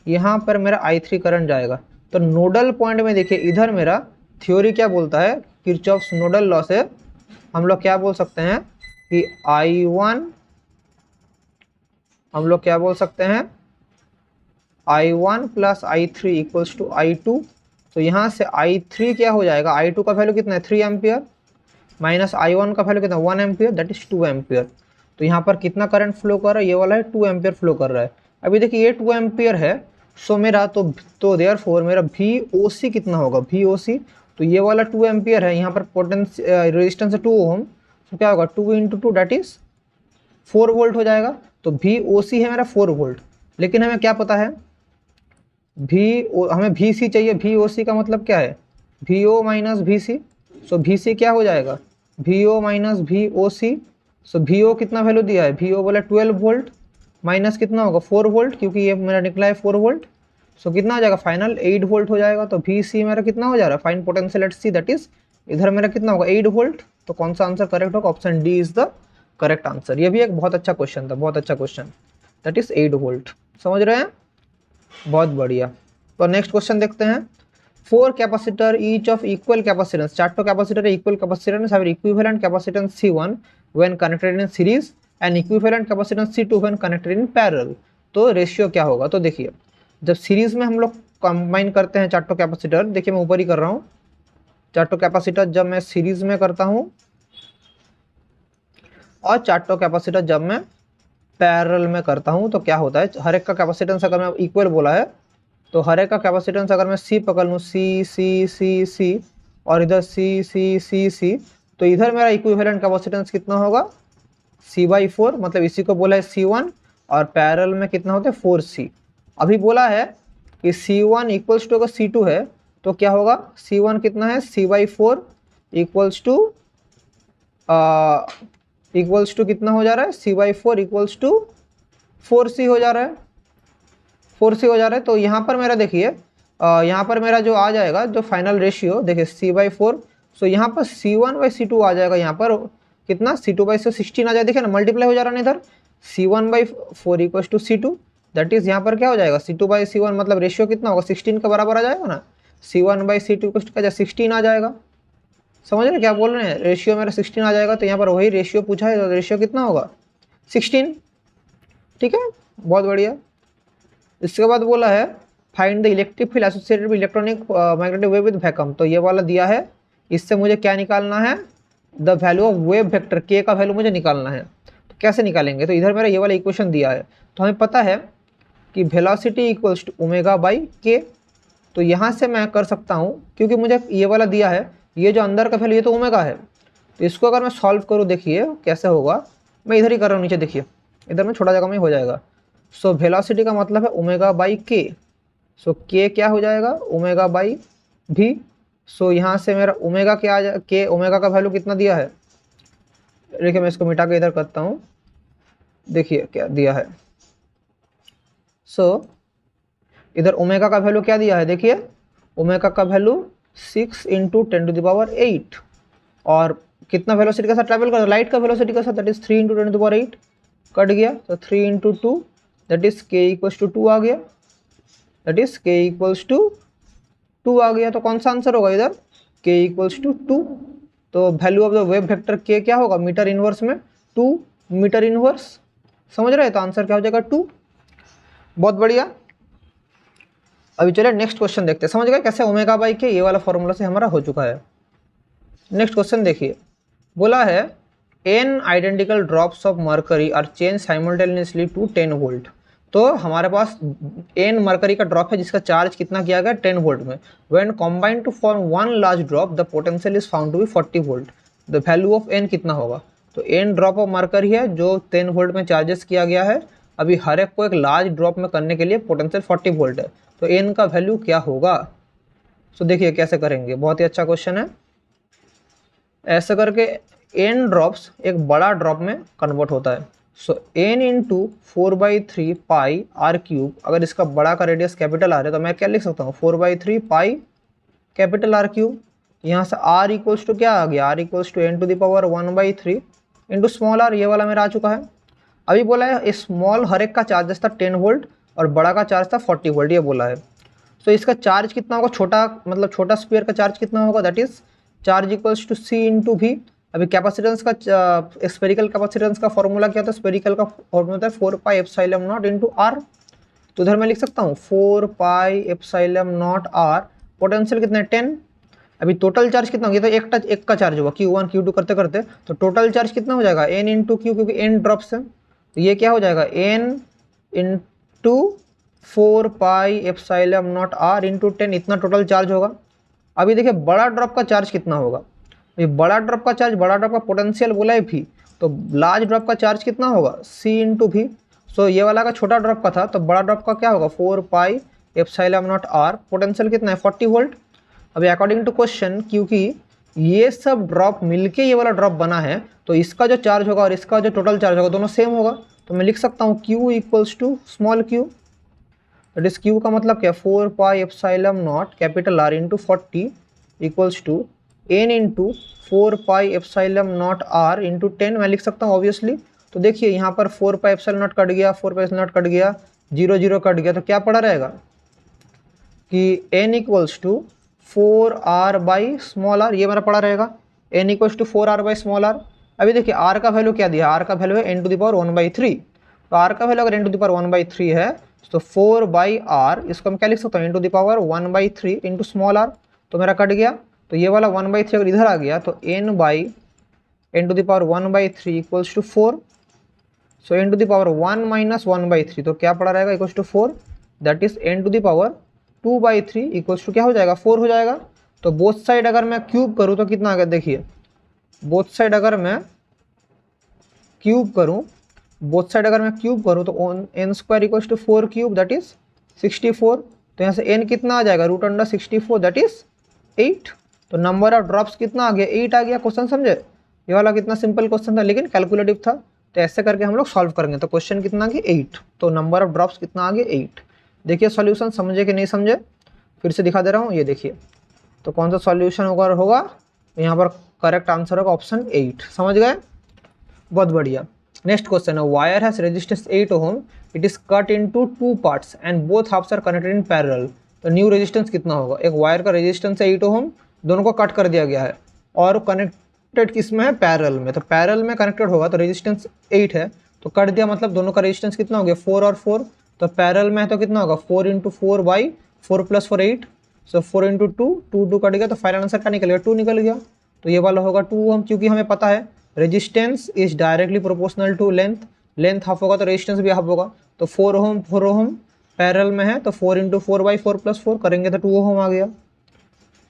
S1: यहाँ पर मेरा I3 करंट जाएगा। तो नोडल पॉइंट में देखिए इधर मेरा थ्योरी क्या बोलता है, किरचॉफ्स नोडल लॉ से हम लोग क्या बोल सकते हैं कि I1, हम लोग क्या बोल सकते हैं I1 + I3 equals to I2। तो यहाँ से I3 क्या हो जाएगा, I2 का वैल्यू कितना है 3 एम्पियर माइनस I1 का वैल्यू कितना 1 एम्पियर दैट इज 2 एम्पियर। तो यहाँ पर कितना करंट फ्लो कर रहा है, ये वाला है 2 एम्पियर फ्लो कर रहा है। अभी देखिए ये 2 एम्पियर है, सो मेरा तो देयरफॉर मेरा VOC कितना होगा, VOC तो ये वाला 2 एम्पियर है, यहाँ पर पोटेंशियल रेजिस्टेंस है 2 ओम, तो क्या होगा 2 × 2 दैट इज 4 वोल्ट हो जाएगा। तो VOC है मेरा 4 वोल्ट, लेकिन हमें क्या पता है हमें VC चाहिए। VOC का मतलब क्या है, VO माइनस VC। सो VC क्या हो जाएगा, VO माइनस VOC। सो VO कितना वैल्यू दिया है, VO बोला 12 वोल्ट, माइनस कितना होगा 4 वोल्ट, क्योंकि ये मेरा निकला है 4 वोल्ट। सो कितना आ जाएगा फाइनल 8 वोल्ट हो जाएगा। तो VC मेरा कितना हो जा रहा है, fine potential at C, that is इधर मेरा कितना होगा 8 वोल्ट। तो कौन सा आंसर करेक्ट होगा, option D is the correct answer. ये भी एक बहुत अच्छा क्वेश्चन था, बहुत अच्छा क्वेश्चन, दैट इज 8 वोल्ट। समझ रहे हैं, बहुत बढ़िया। तो नेक्स्ट क्वेश्चन देखते हैं। 4 capacitor each of equal capacitance, चार्टो capacitor equal capacitance have equivalent capacitance C1 when connected in series and equivalent capacitance C2 when connected in parallel. तो रेशियो क्या होगा, तो देखिए जब सीरीज में हम लोग कंबाइन करते हैं चार्टो कैपेसिटर, देखिए मैं ऊपर ही कर रहा हूँ, चार्टो कैपेसिटर जब मैं सीरीज में करता हूँ और चार्टो कैपेसिटर जब मैं पैरेलल में करता हूँ, तो क्या होता है, हर एक का कैपेसिटेंस अगर मैं इक्वल बोला है तो हर एक का कैपेसिटेंस अगर मैं C पकड़ लूँ, C और इधर C, तो इधर मेरा इक्विवेलेंट कैपेसिटेंस कितना होगा C/4, मतलब इसी को बोला है C1, और पैरेलल में कितना होता है 4C। अभी बोला है कि C1 इक्वल्स टू अगर C2 है तो क्या होगा, C1 कितना है C/4 इक्वल्स टू कितना हो जा रहा है, C/4 इक्वल्स टू 4C हो जा रहा है, 4C हो जा रहा है। तो यहाँ पर मेरा देखिए यहाँ पर मेरा जो आ जाएगा जो फाइनल रेशियो देखिए C/4, सो यहाँ पर C1/C2 आ जाएगा, यहाँ पर कितना C2/4 16 आ जाएगा, देखिए ना मल्टीप्लाई हो जा रहा है इधर, C1/4 equals to C2, that is यहाँ पर क्या हो जाएगा C2/C1, मतलब रेशियो कितना होगा 16 के बराबर आ जाएगा ना, C1/C2 इक्वल्स टू क्या 16 आ जाएगा। समझ रहे क्या बोल रहे हैं, रेशियो मेरा 16 आ जाएगा। तो यहाँ पर वही रेशियो पूछा है, तो रेशियो कितना होगा 16, ठीक है, बहुत बढ़िया। इसके बाद बोला है find the electric field associated with electronic magnetic wave with vacuum. तो ये वाला दिया है, इससे मुझे क्या निकालना है, the value of wave vector के का वैल्यू मुझे निकालना है। तो कैसे निकालेंगे, तो इधर मेरा ये वाला इक्वेशन दिया है, तो हमें पता है कि velocity equals to omega by K. तो यहाँ से मैं कर सकता हूँ, क्योंकि मुझे ये वाला दिया है, ये जो अंदर का वैल्यू ये तो ओमेगा है, तो इसको अगर मैं सॉल्व करूँ देखिए कैसे होगा, मैं इधर ही कर रहा हूँ नीचे, देखिए इधर में छोटा जगह में हो जाएगा। सो वेलोसिटी का मतलब है ओमेगा बाई के, सो के क्या हो जाएगा ओमेगा बाई भी। सो यहाँ से मेरा ओमेगा क्या आ जाए, के ओमेगा का वैल्यू कितना दिया है, देखिए मैं इसको मिटा के इधर करता हूँ, देखिए क्या दिया है। सो इधर ओमेगा का वैल्यू क्या दिया है, देखिए ओमेगा का वैल्यू 6 × 10⁸, और कितना वेलोसिटी के साथ ट्रैवल कर, लाइट का वेलोसिटी के साथ, दैट इज 3 × 10⁸, कट गया तो 3 × 2 that is k equals to 2 आ गया, that is k equals to 2 आ गया। तो कौन सा आंसर होगा इधर, k इक्वल्स टू 2। तो value of the wave vector k क्या होगा, मीटर इनवर्स में 2 मीटर इनवर्स। समझ रहे हैं, तो आंसर क्या हो जाएगा 2। बहुत बढ़िया। अभी चलिए नेक्स्ट क्वेश्चन देखते हैं, समझ गए कैसे ओमेगा बाई के, ये वाला फॉर्मूला से हमारा हो चुका है। नेक्स्ट क्वेश्चन देखिए, बोला है n identical drops of mercury are change simultaneously to 10 volt. तो हमारे पास n मरकरी का ड्रॉप है जिसका चार्ज कितना किया गया 10 वोल्ट में। When combined to form one large drop the potential is found to be 40 volt. The value of n कितना होगा, तो n ड्रॉप ऑफ मरकरी है जो 10 वोल्ट में चार्जेस किया गया है। अभी हर एक को एक लार्ज ड्रॉप में करने के लिए पोटेंशियल 40 वोल्ट है, तो n का वैल्यू क्या होगा। सो देखिए कैसे करेंगे, बहुत ही अच्छा क्वेश्चन है। ऐसे करके n ड्रॉप्स एक बड़ा ड्रॉप में कन्वर्ट होता है। So n into 4/3 pi R cube, अगर इसका बड़ा का रेडियस कैपिटल आर है तो मैं क्या लिख सकता हूँ 4/3 पाई कैपिटल आर क्यूब। यहाँ से r इक्वल्स टू क्या आ गया, r equals to n⁻1/3 into small r, ये वाला मेरा आ चुका है। अभी बोला है स्मॉल हर एक का चार्जेस था 10 वोल्ट और बड़ा का चार्ज था 40 वोल्ट, ये बोला है। सो इसका चार्ज कितना होगा, छोटा मतलब छोटा स्फीयर का चार्ज कितना होगा, that is charge equals to c into v। अभी कैपेसिटेंस का स्पेरिकल कैपेसिटेंस का फॉर्मूला क्या था, स्पेरिकल का फॉर्मूला था 4πε0 इंटू r। तो उधर मैं लिख सकता हूँ 4πε0 r, पोटेंशियल कितना है 10। अभी टोटल चार्ज कितना हो गया, तो एक का चार्ज होगा Q1 Q2 करते करते, तो टोटल चार्ज कितना हो जाएगा n इंटू क्यू, क्योंकि n ड्रॉप्स है, तो ये क्या हो जाएगा n इंटू 4πε0 r इंटू 10, इतना टोटल चार्ज होगा। अभी देखिए बड़ा ड्रॉप का चार्ज कितना होगा, ये बड़ा ड्रॉप का चार्ज, बड़ा ड्रॉप का पोटेंशियल बोला है v, तो लार्ज ड्रॉप का चार्ज कितना होगा, C इंटू भी। सो ये वाला का छोटा ड्रॉप का था, तो बड़ा ड्रॉप का क्या होगा, 4 pi epsilon naught R। Potential कितना है, 40 वोल्ट। अभी अकॉर्डिंग टू क्वेश्चन, क्योंकि ये सब ड्रॉप मिलके ये वाला ड्रॉप बना है, तो इसका जो चार्ज होगा और इसका जो टोटल चार्ज होगा दोनों सेम होगा। तो मैं लिख सकता हूँ Q equals to small q, that is Q का मतलब क्या, 4 pi epsilon naught capital R into 40 equals to n into 4 pi epsilon naught R into 10 मैं लिख सकता हूँ ऑब्वियसली। तो देखिए यहाँ पर 4 पाई एप्सिलॉन नॉट कट गया, 4 पाई एप्सिलॉन नॉट कट गया, 0 0 कट गया, तो क्या पड़ा रहेगा कि n equals to 4R by small r, ये मेरा पड़ा रहेगा n equals to 4R by small r। अभी देखिए r का वैल्यू क्या दिया, r का वैल्यू है n टू द पावर 1/3। तो r का वैल्यू अगर n टू द पावर 1/3 है तो 4 बाई r, इसको मैं क्या लिख सकता हूँ, n to the power 1/3 into small r। तो मेरा कट गया, तो ये वाला 1/3 अगर इधर आ गया तो n by n to the power 1/3 equals to 4। So n to the power 1 minus 1/3, तो क्या पड़ा रहेगा, equals to 4, that is n to the power 2/3 equals to क्या हो जाएगा, 4 हो जाएगा। तो बोथ साइड अगर मैं क्यूब करूँ तो कितना आ गया, देखिए बोथ साइड अगर मैं क्यूब करूँ, तो n square equals to 4 cube, that is 64। तो यहाँ से n कितना आ जाएगा, रूट अंडर 64, दैट इज 8। तो नंबर ऑफ ड्रॉप्स कितना आ गया, 8 आ गया। क्वेश्चन समझे, ये वाला कितना सिंपल क्वेश्चन था लेकिन कैलकुलेटिव था, तो ऐसे करके हम लोग सॉल्व करेंगे। तो क्वेश्चन कितना आ गया, 8। तो नंबर ऑफ ड्रॉप्स कितना आ गया, 8। देखिए सॉल्यूशन समझे कि नहीं समझे, फिर से दिखा दे रहा हूँ, ये देखिए। तो कौन सा सॉल्यूशन होगा, यहाँ पर करेक्ट आंसर होगा ऑप्शन 8। समझ गए, बहुत बढ़िया। नेक्स्ट क्वेश्चन है, wire has resistance 8 ohm, it is cut into 2 parts and both halves are connected in parallel. तो न्यू रेजिस्टेंस कितना होगा, एक वायर का रेजिस्टेंस है 8 ओम, दोनों को कट कर दिया गया है और कनेक्टेड किस में है, पैरेलल में। तो पैरेलल में कनेक्टेड होगा तो रेजिस्टेंस 8 है, तो कट दिया मतलब दोनों का रेजिस्टेंस कितना हो गया, 4 और 4। तो पैरेलल में है तो कितना होगा, 4 into 4 by 4 plus 4 8। So 4 into 2 cut गया, तो फाइनल आंसर क्या निकल गया, 2 निकल गया। तो ये वाला होगा 2 ओम, क्योंकि हमें पता है resistance is directly proportional to length half होगा तो रेजिस्टेंस भी हाफ होगा। तो 4 ओम पैरेलल में है, तो 4 इंटू 4 बाई 4 प्लस 4 करेंगे तो 2 ओम आ गया।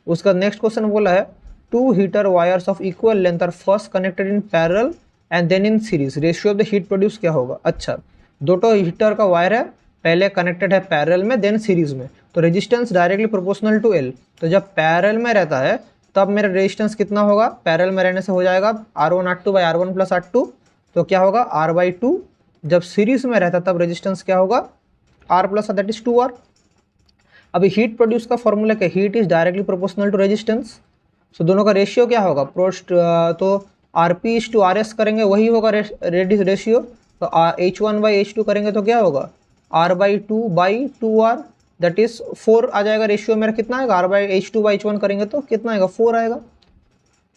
S1: उसका नेक्स्ट क्वेश्चन बोला है, 2 heater wires of equal length are first connected in parallel and then in series, ratio of the heat produce क्या होगा। अच्छा, दो हीटर का वायर है, पहले कनेक्टेड है पैरेलल में देन सीरीज में, तो resistance directly proportional to L। तो जब पैरेलल में रहता है तब मेरा रेजिस्टेंस कितना होगा, पैरेलल में रहने से हो जाएगा R1 R2 by R1 plus R2, तो क्या होगा R/2। जब सीरीज में रहता तब रेजिस्टेंस क्या होगा, R plus that is 2R। अभी हीट प्रोड्यूस का फॉर्मूला क्या, heat is directly proportional to resistance. So दोनों का रेशियो क्या होगा, तो RP इज टू RS करेंगे, वही होगा रेशियो। तो H1 बाई H2 करेंगे तो क्या होगा, R/2 by 2R, that is 4 आ जाएगा। रेशियो मेरा कितना आएगा, R/H2 बाई H1 करेंगे तो कितना आएगा, 4 आएगा।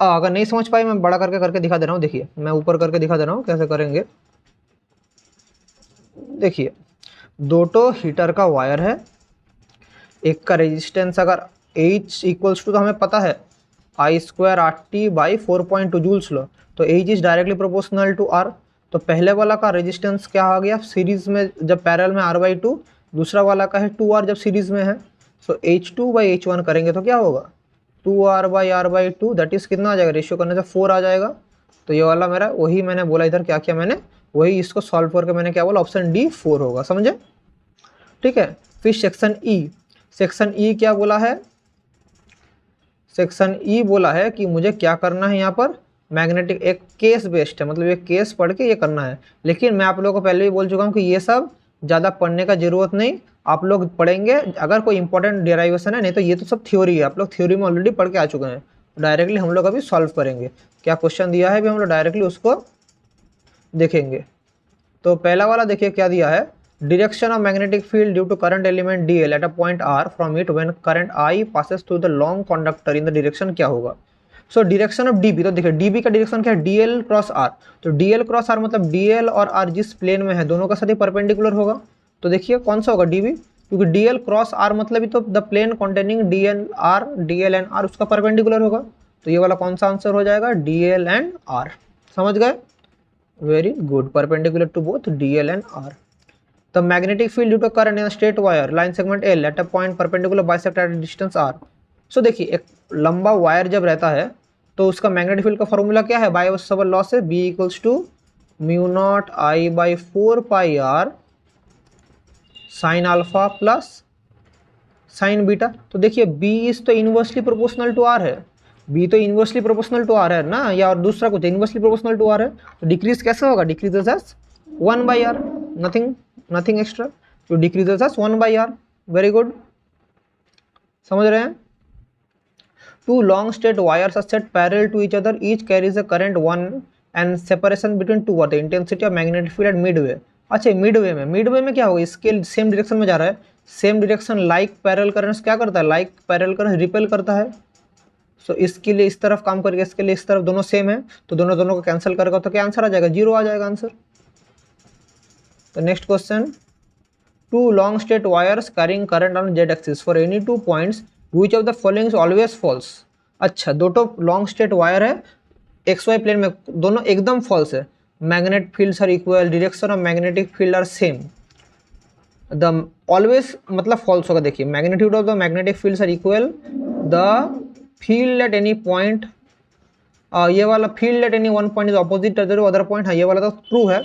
S1: अगर नहीं समझ पाए मैं बड़ा करके दिखा दे रहा हूँ, देखिए मैं ऊपर करके दिखा दे रहा हूँ कैसे करेंगे। देखिए दो हीटर का वायर है, एक का रेजिस्टेंस अगर H इक्वल्स टू, तो हमें पता है I² RT बाई 4.2 जूल्स लो, तो H is directly proportional to R। तो पहले वाला का रेजिस्टेंस क्या आ गया सीरीज में, जब पैरेलल में R/2, दूसरा वाला का है 2R जब सीरीज में है। सो H2 बाई H1 करेंगे तो क्या होगा, 2R by R/2, that is कितना आ जाएगा, रेशियो करने से 4 आ जाएगा। तो ये वाला मेरा वही मैंने बोला, इधर क्या किया मैंने, वही इसको सॉल्व करके मैंने क्या बोला, ऑप्शन D 4 होगा। समझे, ठीक है। फिर सेक्शन ई क्या बोला है, सेक्शन ई बोला है कि मुझे क्या करना है, यहाँ पर मैग्नेटिक, एक केस बेस्ड है, मतलब ये केस पढ़ के ये करना है। लेकिन मैं आप लोगों को पहले भी बोल चुका हूँ कि ये सब ज़्यादा पढ़ने का जरूरत नहीं, आप लोग पढ़ेंगे अगर कोई इंपॉर्टेंट डेराइवेशन है, नहीं तो ये तो सब थ्योरी है, आप लोग थ्योरी में ऑलरेडी पढ़ के आ चुके हैं। डायरेक्टली हम लोग अभी सॉल्व करेंगे, क्या क्वेश्चन दिया है अभी हम लोग डायरेक्टली उसको देखेंगे। तो पहला वाला देखिए क्या दिया है, direction of magnetic field due to current element dl at a point r from it when current I passes through the long conductor in the direction क्या होगा। सो डायरेक्शन ऑफ db, तो देखिए db का direction क्या है, dl cross r। तो dl cross r मतलब dl और r जिस प्लेन में है दोनों का साथ ही परपेंडिकुलर होगा। तो देखिए कौन सा होगा, db, क्योंकि dl क्रॉस r मतलब ही तो the plane containing dl and r उसका परपेंडिकुलर होगा। तो ये वाला कौन सा आंसर हो जाएगा, dl एंड r। समझ गए, very good, perpendicular to both dl and r। The magnetic field due to current in a straight wire line segment L at a point perpendicular bisect at a distance r। So देखिए एक लंबा wire जब रहता है तो उसका magnetic field का formula क्या है, बायो-सावर्ट लॉ से B equals to mu naught I by 4 pi R sine alpha plus sine beta. तो देखिए B इज तो इनवर्सली प्रोपोर्शनल टू R है, B तो इनवर्सली प्रोपोर्शनल टू R है ना, या और दूसरा कुछ इनवर्सली प्रोपोर्शनल टू R है। तो डिक्रीज कैसे होगा, decreases as 1 by R, nothing extra, तो decreases as 1 by R। Very good, समझ रहे हैं। Two long straight wires are set parallel to each other. Each carries a current 1 and separation between two are the intensity of magnetic field at midway. अच्छा Midway में क्या होगा, इसके same direction में जा रहा है, same direction like parallel currents क्या करता है, लाइक पैरेलल करंट रिपेल करता है। सो इसके लिए इस तरफ काम करके, इसके लिए इस तरफ, दोनों सेम है तो दोनों को कैंसिल करेगा तो क्या आंसर आ जाएगा, 0 आ जाएगा आंसर। तो next question, two long straight wires carrying current on z axis for any 2 points which of the following is always false. अच्छा, दो लॉन्ग स्ट्रेट वायर है एक्स वाई प्लेन में, दोनों एकदम फॉल्स है। Magnetic fields are equal, direction of magnetic field are same. The always मतलब false होगा। देखिए magnitude of the magnetic fields are equal, the field at any point, ये वाला field at any one point is opposite to the other point, हाँ ये वाला तो true है।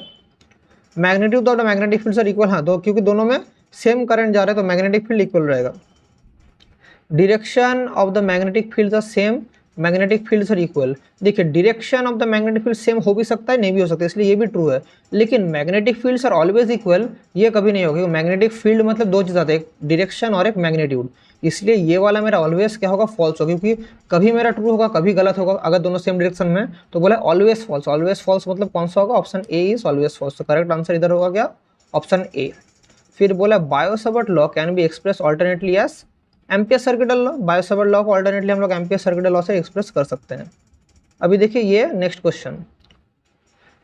S1: Magnitude of the magnetic fields are equal, हाँ, तो क्योंकि दोनों में सेम करंट जा रहा है तो मैग्नेटिक फील्ड इक्वल रहेगा। Direction of the magnetic fields are same, magnetic fields are equal. देखिए direction of the magnetic field same हो भी सकता है, नहीं भी हो सकता, इसलिए ये भी ट्रू है। लेकिन magnetic fields are always equal, ये कभी नहीं होगा। मैग्नेटिक फील्ड मतलब दो चीज़ आते हैं, एक डायरेक्शन और एक मैग्नीट्यूड, इसलिए ये वाला मेरा ऑलवेज क्या होगा, फॉल्स होगा, क्योंकि कभी मेरा ट्रू होगा कभी गलत होगा अगर दोनों सेम डायरेक्शन में। तो बोला ऑलवेज फॉल्स, ऑलवेज फॉल्स मतलब कौन सा होगा, option A is always false. तो करेक्ट आंसर इधर होगा क्या, ऑप्शन ए। फिर बोला Biot Savart law can be express alternately as Ampere circuit law. Biot Savart law को ऑल्टरनेटली हम लोग एम्पियर सर्किट लॉ से एक्सप्रेस कर सकते हैं। अभी देखिए ये नेक्स्ट क्वेश्चन,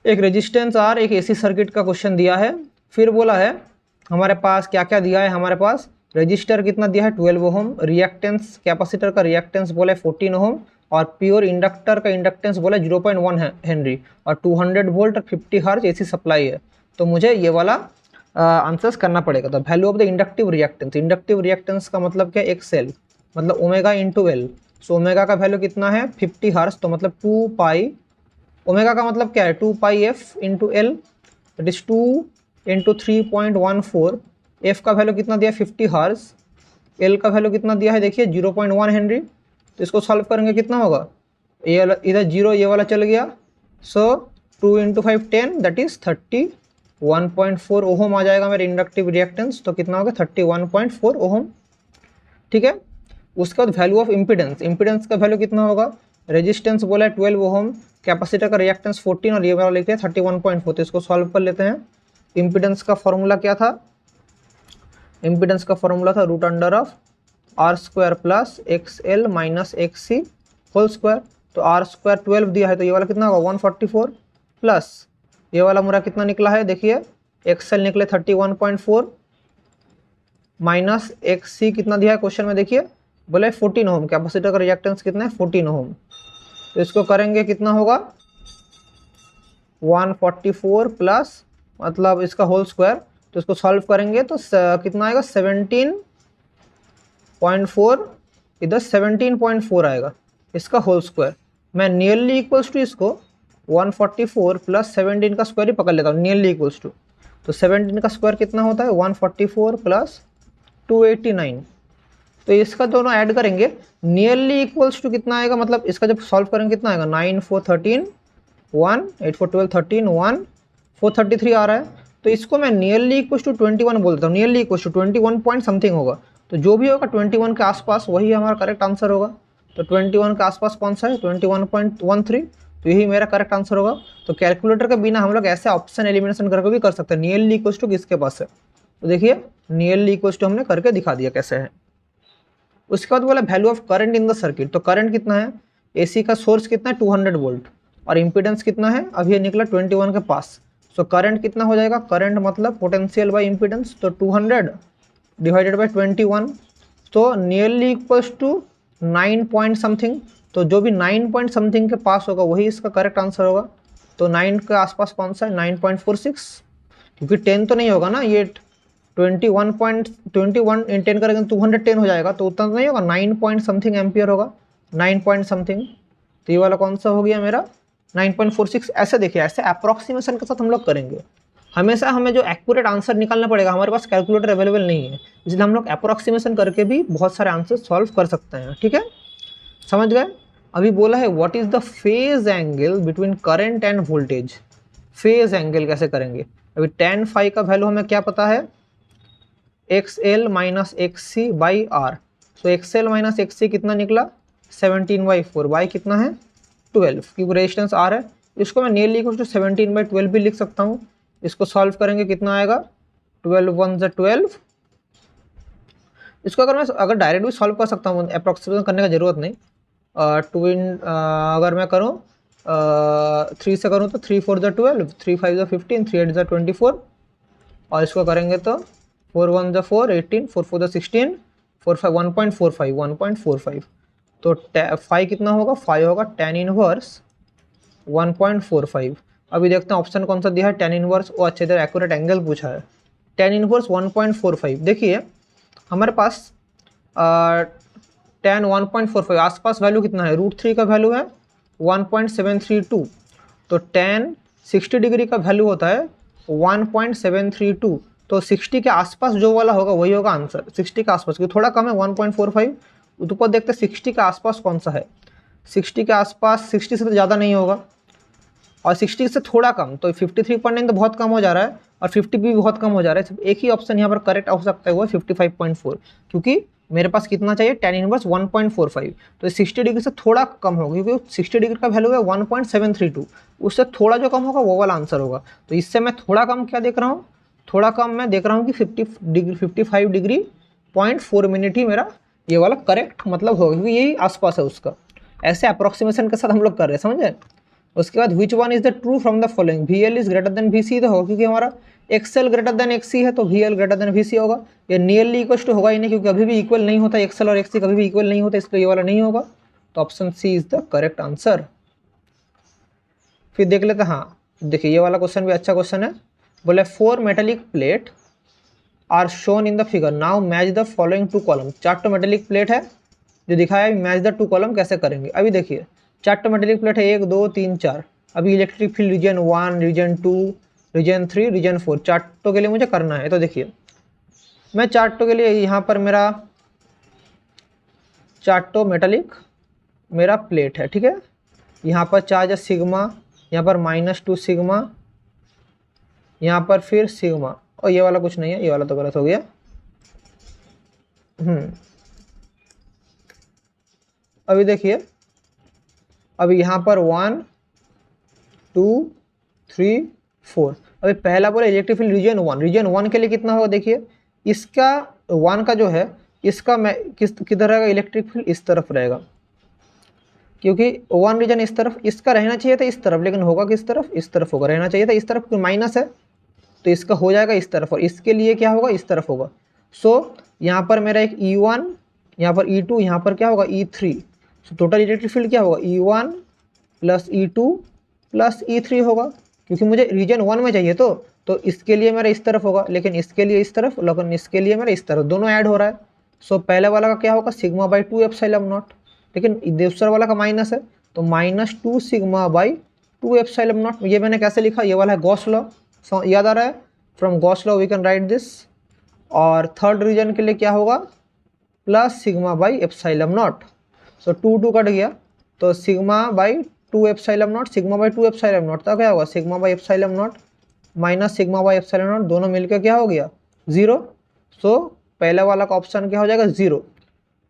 S1: एक रेजिस्टेंस आर, एक एसी सर्किट का क्वेश्चन दिया है। फिर बोला है हमारे पास क्या क्या दिया है, हमारे पास रजिस्टर कितना दिया है 12 ओम, रिएक्टेंस कैपेसिटर का रिएक्टेंस बोला है 14 ओम, और प्योर इंडक्टर का इंडक्टेंस बोला 0.1 हेनरी, और 200 वोल्ट और 50 हर्ट्ज एसी सप्लाई है। तो मुझे ये वाला आंसर्स करना पड़ेगा। तो value of the inductive reactance, inductive reactance का मतलब क्या, एक्सएल मतलब omega into L. So omega का वैल्यू कितना है 50 हर्ट्ज, तो मतलब 2 पाई, ओमेगा का मतलब क्या है 2 pi F into L, that is 2 into 3.14। F का वैल्यू कितना दिया है 50 हर्ट्ज, एल का वैल्यू कितना दिया है देखिए 0.1 हेनरी। तो इसको सॉल्व करेंगे कितना होगा, ये इधर 0 ये वाला चल गया, सो 2 इंटू 5 10, दैट इज 31.4 ओहम आ जाएगा मेरे इंडक्टिव रिएक्टेंस। तो कितना होगा 31.4 ओहम, ठीक है। उसके बाद वैल्यू ऑफ इम्पीडेंस, इम्पीडेंस का वैल्यू कितना होगा, रेजिस्टेंस बोला है 12 ओहम, कैपेसिटर का रिएक्टेंस 14 और ये वाला लिखते हैं 31.4। तो इसको सॉल्व कर लेते हैं। इम्पीडेंस का फॉर्मूला क्या था, इम्पीडेंस का फॉर्मूला था root under of R square plus X L minus X C whole square. तो आर स्क्वायर 12 दिया है तो ये वाला कितना होगा 144, प्लस ये वाला मेरा कितना निकला है देखिए, एक्स एल निकले 31.4, माइनस एक्स सी कितना दिया है क्वेश्चन में देखिए, बोले 14 ओम, कैपेसिटर का रिएक्टेंस कितना है 14 ओम। तो इसको करेंगे कितना होगा 144 प्लस मतलब इसका होल स्क्वायर, तो इसको सॉल्व करेंगे तो कितना आएगा 17.4, इधर 17.4 आएगा इसका होल स्क्वायर। मैं नियरली इक्वल्स टू इसको 144 प्लस 17 का स्क्वायर ही पकड़ लेता हूँ, नियरली इक्वल्स टू। तो 17 का स्क्वायर कितना होता है 144 प्लस 289। तो इसका दोनों ऐड करेंगे, नियरली इक्वल्स टू कितना आएगा, मतलब इसका जब सॉल्व करेंगे कितना आएगा 9 4 13 1 8 4 12 13 1 433 आ रहा है। तो इसको मैं नियरली इक्वल्स टू 21 बोलता हूँ, nearly equals to 21 point something होगा। तो जो भी होगा 21 के आसपास वही हमारा करेक्ट आंसर होगा। तो 21 के आसपास कौन सा है 21.13, तो यही मेरा करेक्ट आंसर होगा। तो कैलकुलेटर के बिना हम लोग ऐसे ऑप्शन एलिमिनेशन करके भी कर सकते हैं, नियरली इक्वल्स टू किसके पास है। तो देखिए नियरली इक्वल्स टू हमने करके दिखा दिया कैसे है। उसके बाद बोला value of current in the circuit. तो करंट कितना है, एसी का सोर्स कितना है 200 वोल्ट, और इम्पीडेंस कितना है अभी ये निकला 21 के पास। सो करंट कितना हो जाएगा, करंट मतलब पोटेंशियल बाय इम्पीडेंस, तो 200 डिवाइडेड बाय 21, तो nearly equals to 9 point something. तो जो भी 9 पॉइंट समथिंग के पास होगा वही इसका करेक्ट आंसर होगा। तो 9 के आसपास कौन सा है 9.46, क्योंकि 10 तो नहीं होगा ना, ये 21 इन 10 करेंगे 210 हो जाएगा, तो उतना तो नहीं होगा, 9 पॉइंट समथिंग एम्पियर होगा, 9 पॉइंट समथिंग। तो ये वाला कौन सा हो गया मेरा 9.46। ऐसे देखिए, ऐसे अप्रॉक्सीमेशन के साथ हम लोग करेंगे। हमेशा हमें जो एक्यूरेट आंसर निकालना पड़ेगा, हमारे पास कैलकुलेटर अवेलेबल नहीं है, इसलिए हम लोग अप्रॉक्सीमेशन करके भी बहुत सारे आंसर सॉल्व कर सकते हैं। ठीक है, समझ गए। अभी बोला है what is the phase angle between current end voltage. Phase angle कैसे करेंगे? अभी tan फाई का वैल्यू हमें क्या पता है, XL minus XC by R. So XL minus XC कितना निकला 17/4, बाई कितना है 12, क्योंकि रेजिस्टेंस R है। इसको मैं नियरली इक्वल टू 17/12 भी लिख सकता हूँ। इसको सॉल्व करेंगे कितना आएगा 12 1 ज़ा 12। इसको अगर डायरेक्ट भी सॉल्व कर सकता हूँ, अप्रॉक्सीमेशन करने का जरूरत नहीं। अगर मैं करूँ 3 से करूँ तो 3 4 ज़ा 12, 3 5 ज़ा 15, 3 8 ज़ा 24, और इसको करेंगे तो 4 1 ज़ा 4 18, 4 4 ज़ा 16, 4 5 1.45 तो फाइव कितना होगा, 5 होगा tan इनवर्स 1.45। अभी देखते हैं ऑप्शन कौन सा दिया है, tan इनवर्स। वो अच्छे तरह एक्यूरेट एंगल पूछा है, tan इनवर्स 1.45। देखिए हमारे पास tan 1.45 आसपास वैल्यू कितना है, √3 का वैल्यू है 1.732, तो tan 60 डिग्री का वैल्यू होता है 1.732, तो 60 के आसपास जो वाला होगा वही होगा आंसर। 60 के आसपास, क्योंकि थोड़ा कम है 1.45। ऊपर देखते हैं 60 के आसपास कौन सा है। 60 के आसपास 60 से तो ज़्यादा नहीं होगा, और 60 से थोड़ा कम, तो 53.9 तो बहुत कम हो जा रहा है, और 50 भी बहुत कम हो जा रहा है। सिर्फ एक ही ऑप्शन यहाँ पर करेक्ट हो सकता है, वो है 55.4, क्योंकि मेरे पास कितना चाहिए tan इनवर्स 1.45, तो 60 डिग्री से थोड़ा कम होगा, क्योंकि 60 डिग्री का वैल्यू है 1.732, उससे थोड़ा जो कम होगा वो वाला आंसर होगा। तो इससे मैं थोड़ा कम क्या देख रहा हूँ, थोड़ा कम मैं देख रहा हूँ कि 55 डिग्री 0.4 मिनट ही मेरा ये वाला करेक्ट मतलब होगा, क्योंकि यही आसपास है उसका। ऐसे अप्रोक्सीमेशन के साथ हम लोग कर रहे हैं, समझे। उसके बाद which one is the true from the following, VL is greater than VC तो होगा, क्योंकि हमारा XL ग्रेटर देन XC है, तो VL ग्रेटर देन VC होगा। ये नियरली इक्वल टू होगा ही नहीं, क्योंकि अभी भी इक्वल नहीं होता, XL और XC कभी भी इक्वल नहीं होता, इसलिए ये वाला नहीं होगा। तो option C is the correct answer. फिर देख लेते हैं, हाँ देखिए ये वाला क्वेश्चन भी अच्छा क्वेश्चन है। बोले 4 metallic plate are shown in the figure, now match the following 2 column. 4 metallic plate है जो दिखाया है, मैच द 2 कॉलम कैसे करेंगे। अभी देखिए 4 मेटेलिक प्लेट है, 1 2 3 4। अभी electric field region 1, region 2, region 3, region 4, 4 के लिए मुझे करना है। तो देखिए मैं 4 के लिए यहाँ पर मेरा 4 मेटेलिक मेरा प्लेट है, ठीक है। यहाँ पर चार्ज है सिग्मा, यहाँ पर -2 सिग्मा, यहाँ पर फिर सिग्मा, और ये वाला कुछ नहीं है, ये वाला तो गलत हो गया। अभी देखिए, अभी यहाँ पर 1 2 3 4। अभी पहला बोला इलेक्ट्रिक फील्ड रीजन 1, रीजन 1 के लिए कितना होगा, देखिए इसका 1 का जो है इसका मैं किधर रहेगा, इलेक्ट्रिक फील्ड इस तरफ रहेगा, क्योंकि 1 रीजन इस तरफ, इसका रहना चाहिए था इस तरफ, लेकिन होगा किस तरफ, इस तरफ होगा। रहना चाहिए था इस तरफ, क्योंकि माइनस है, तो इसका हो जाएगा इस तरफ, और इसके लिए क्या होगा, इस तरफ होगा। सो यहाँ पर मेरा एक E1, यहाँ पर E2, यहाँ पर क्या होगा E3। So total electric field क्या होगा, E1 plus E2 plus E3 होगा, क्योंकि मुझे रीजन 1 में चाहिए। तो इसके लिए मेरा इस तरफ होगा, लेकिन इसके लिए इस तरफ, लेकिन इसके लिए मेरा इस तरफ, दोनों ऐड हो रहा है। सो पहले वाला का क्या होगा, सिग्मा बाई 2 एप्सिलॉन नॉट, लेकिन दूसरा वाला का माइनस है, तो -2 सिग्मा बाई 2 एप्सिलॉन नॉट। ये मैंने कैसे लिखा, ये वाला है गॉस लॉ, याद आ रहा है, from Gauss law we can write this. और थर्ड रीजन के लिए क्या होगा, plus sigma by epsilon naught. So 2 2 cut गया, तो sigma by 2 epsilon naught, sigma by 2 epsilon naught, तो क्या होगा sigma by epsilon naught minus sigma by epsilon naught, दोनों मिलकर क्या हो गया 0। सो पहले वाला का ऑप्शन क्या हो जाएगा 0,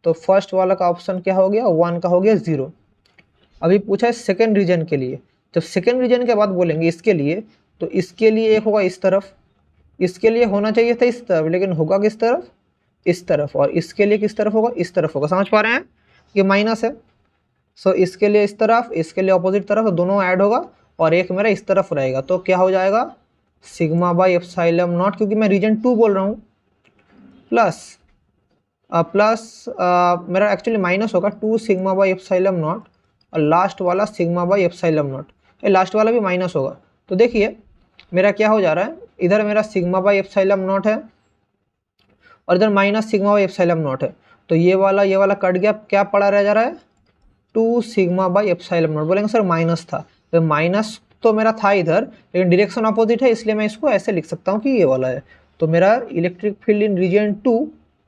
S1: तो फर्स्ट वाला का ऑप्शन क्या हो गया 1 का हो गया 0। अभी पूछा है सेकेंड रीजन के लिए, जब सेकेंड रीजन के बाद बोलेंगे इसके लिए, तो इसके लिए एक होगा इस तरफ, इसके लिए होना चाहिए था इस तरफ, लेकिन होगा किस तरफ, इस तरफ, और इसके लिए किस तरफ होगा, इस तरफ होगा। समझ पा रहे हैं, ये माइनस है। सो इसके लिए इस तरफ, इसके लिए ऑपोजिट तरफ, दोनों ऐड होगा, और एक मेरा इस तरफ रहेगा, तो क्या हो जाएगा सिग्मा बाई एप्सिलॉन नॉट, क्योंकि मैं रीजन 2 बोल रहा हूँ, प्लस मेरा एक्चुअली माइनस होगा 2 सिग्मा बाई एप्सिलॉन नॉट, और लास्ट वाला सिग्मा बाई एप्सिलॉन नॉट, ये लास्ट वाला भी माइनस होगा। तो देखिए मेरा क्या हो जा रहा है, इधर मेरा सिग्मा बाई एप्सिलॉन नॉट है, और इधर minus sigma by epsilon not है, तो ये वाला कट गया, क्या पड़ा रह जा रहा है 2 सिग्मा बाई एप्सिलॉन नॉट। बोलेंगे सर माइनस था, तो माइनस तो मेरा था इधर, लेकिन डायरेक्शन अपोजिट है, इसलिए मैं इसको ऐसे लिख सकता हूँ कि ये वाला है। तो मेरा इलेक्ट्रिक फील्ड इन रीजन 2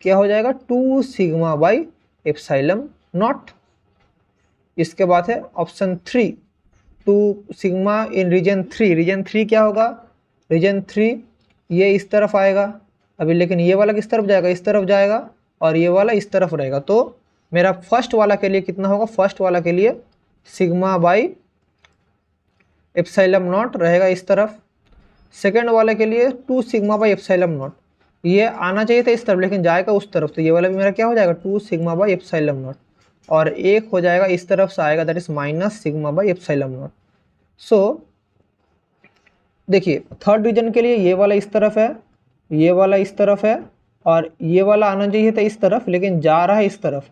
S1: क्या हो जाएगा, 2 सिग्मा बाई एप्सिलॉन नॉट। इसके बाद है option 3, 2 sigma in region 3। Region 3 क्या होगा, रीजन 3 ये इस तरफ आएगा अभी, लेकिन ये वाला किस तरफ जाएगा, इस तरफ जाएगा, और ये वाला इस तरफ रहेगा। तो मेरा फर्स्ट वाला के लिए कितना होगा, फर्स्ट वाला के लिए सिग्मा बाई एप्सिलॉन नॉट रहेगा इस तरफ। सेकेंड वाले के लिए 2 सिग्मा बाई एप्सिलॉन नॉट, ये आना चाहिए था इस तरफ लेकिन जाएगा उस तरफ, तो ये वाला भी मेरा क्या हो जाएगा, 2 सिग्मा बाई एप्सिलॉन नॉट। और एक हो जाएगा इस तरफ से आएगा, that is minus sigma by epsilon naught. So देखिए थर्ड रीजन के लिए ये वाला इस तरफ है, ये वाला इस तरफ है, और ये वाला आना चाहिए था इस तरफ लेकिन जा रहा है इस तरफ।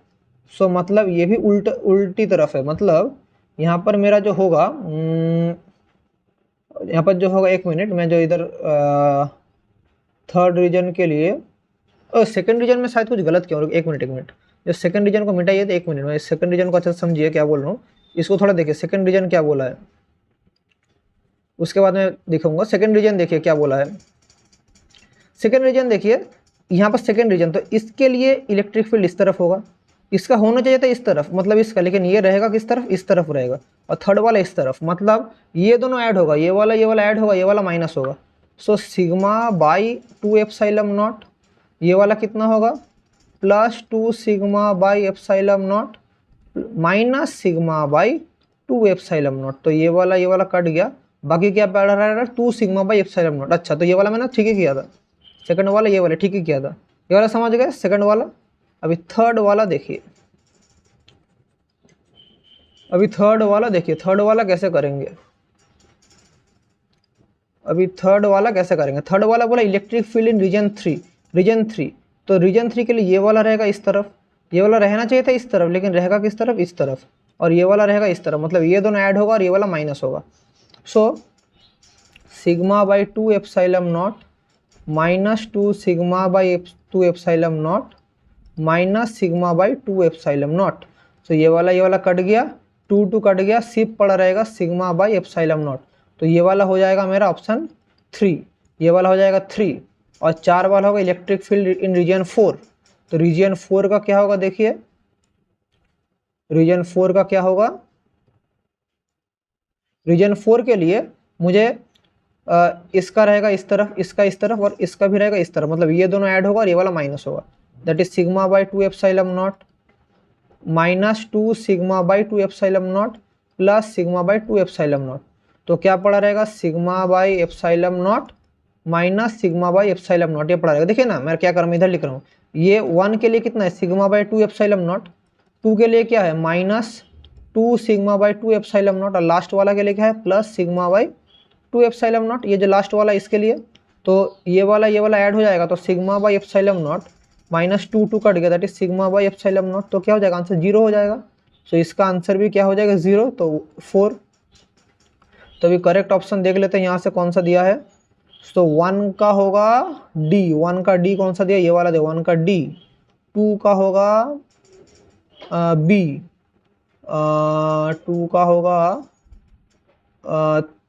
S1: सो मतलब ये भी उल्टी तरफ है। मतलब यहाँ पर मेरा जो होगा, यहाँ पर जो होगा, एक मिनट, मैं जो इधर थर्ड रीजन के लिए, सेकंड रीजन में शायद कुछ गलत किया, एक मिनट, जो सेकंड रीजन को मिटाइए, तो एक मिनट में सेकंड रीजन को अच्छा से समझिए क्या बोल रहा हूँ, इसको थोड़ा देखिए सेकंड रीजन क्या बोला है, उसके बाद मैं दिखाऊंगा। सेकंड रीजन देखिए क्या बोला है, सेकंड रीजन देखिए यहाँ पर सेकंड रीजन, तो इसके लिए इलेक्ट्रिक फील्ड इस तरफ होगा, इसका होना चाहिए था इस तरफ, मतलब इसका, लेकिन ये रहेगा किस तरफ, इस तरफ रहेगा, और थर्ड वाला इस तरफ, मतलब ये दोनों ऐड होगा, ये वाला ऐड होगा, ये वाला माइनस होगा। So sigma by 2 epsilon not, ये वाला कितना होगा, plus 2 sigma by epsilon naught minus sigma by 2 epsilon naught. तो ये वाला कट गया, बाकी क्या पड़ रहा है, 2 सिग्मा बाई एप्सिलॉन नॉट। अच्छा, तो ये वाला मैंने ठीक ही किया था, सेकंड वाला ये वाला ठीक ही किया था, ये वाला समझ गए, सेकंड वाला। अभी थर्ड वाला देखिए, अभी थर्ड वाला देखिए, थर्ड वाला कैसे करेंगे, अभी थर्ड वाला कैसे करेंगे। थर्ड वाला बोला electric field in region 3, region 3, तो रीजन 3 के लिए ये वाला रहेगा इस तरफ, ये वाला रहना चाहिए था इस तरफ, लेकिन रहेगा किस तरफ, इस तरफ, और ये वाला रहेगा इस तरफ, मतलब ये दोनों ऐड होगा और ये वाला माइनस होगा। So sigma by 2 epsilon naught minus 2 sigma by 2 epsilon naught minus sigma by 2 epsilon naught. तो ये वाला कट गया, 2 कट गया, सिर्फ पड़ा रहेगा सिग्मा बाई एप्सिलॉन नॉट। तो ये वाला हो जाएगा मेरा ऑप्शन 3, ये वाला हो जाएगा 3, और 4 वाला होगा इलेक्ट्रिक फील्ड इन रीजन 4। तो रीजन 4 का क्या होगा, देखिए रीजन 4 का क्या होगा, रीजन 4 के लिए मुझे इसका रहेगा इस तरफ, इसका इस तरफ, और इसका भी रहेगा इस तरफ, मतलब ये दोनों ऐड होगा और ये वाला माइनस होगा, that is sigma by 2 epsilon naught minus 2 sigma by 2 epsilon not plus sigma by 2 epsilon naught. तो क्या पड़ा रहेगा, sigma by epsilon naught minus sigma by epsilon not, ये पड़ा रहेगा। देखिए ना मैं क्या कर रहा हूँ, इधर लिख रहा हूँ, ये 1 के लिए कितना है, सिग्मा बाई 2 एप्सिलॉन नॉट, 2 के लिए क्या है minus 2 sigma by 2 epsilon not, और लास्ट वाला के लिए क्या है plus sigma by 2 epsilon not, ये जो लास्ट वाला इसके लिए। तो ये वाला ऐड हो जाएगा, तो sigma by epsilon naught minus 2 cut गया, that is sigma by epsilon naught. तो क्या हो जाएगा, आंसर 0 हो जाएगा। सो इसका आंसर भी क्या हो जाएगा, 0, तो 4। तो अभी करेक्ट ऑप्शन देख लेते हैं यहाँ से कौन सा दिया है। तो 1 का होगा डी, 1 का डी कौन सा दिया, ये वाला दे, 1 का डी, 2 का होगा बी, 2 का होगा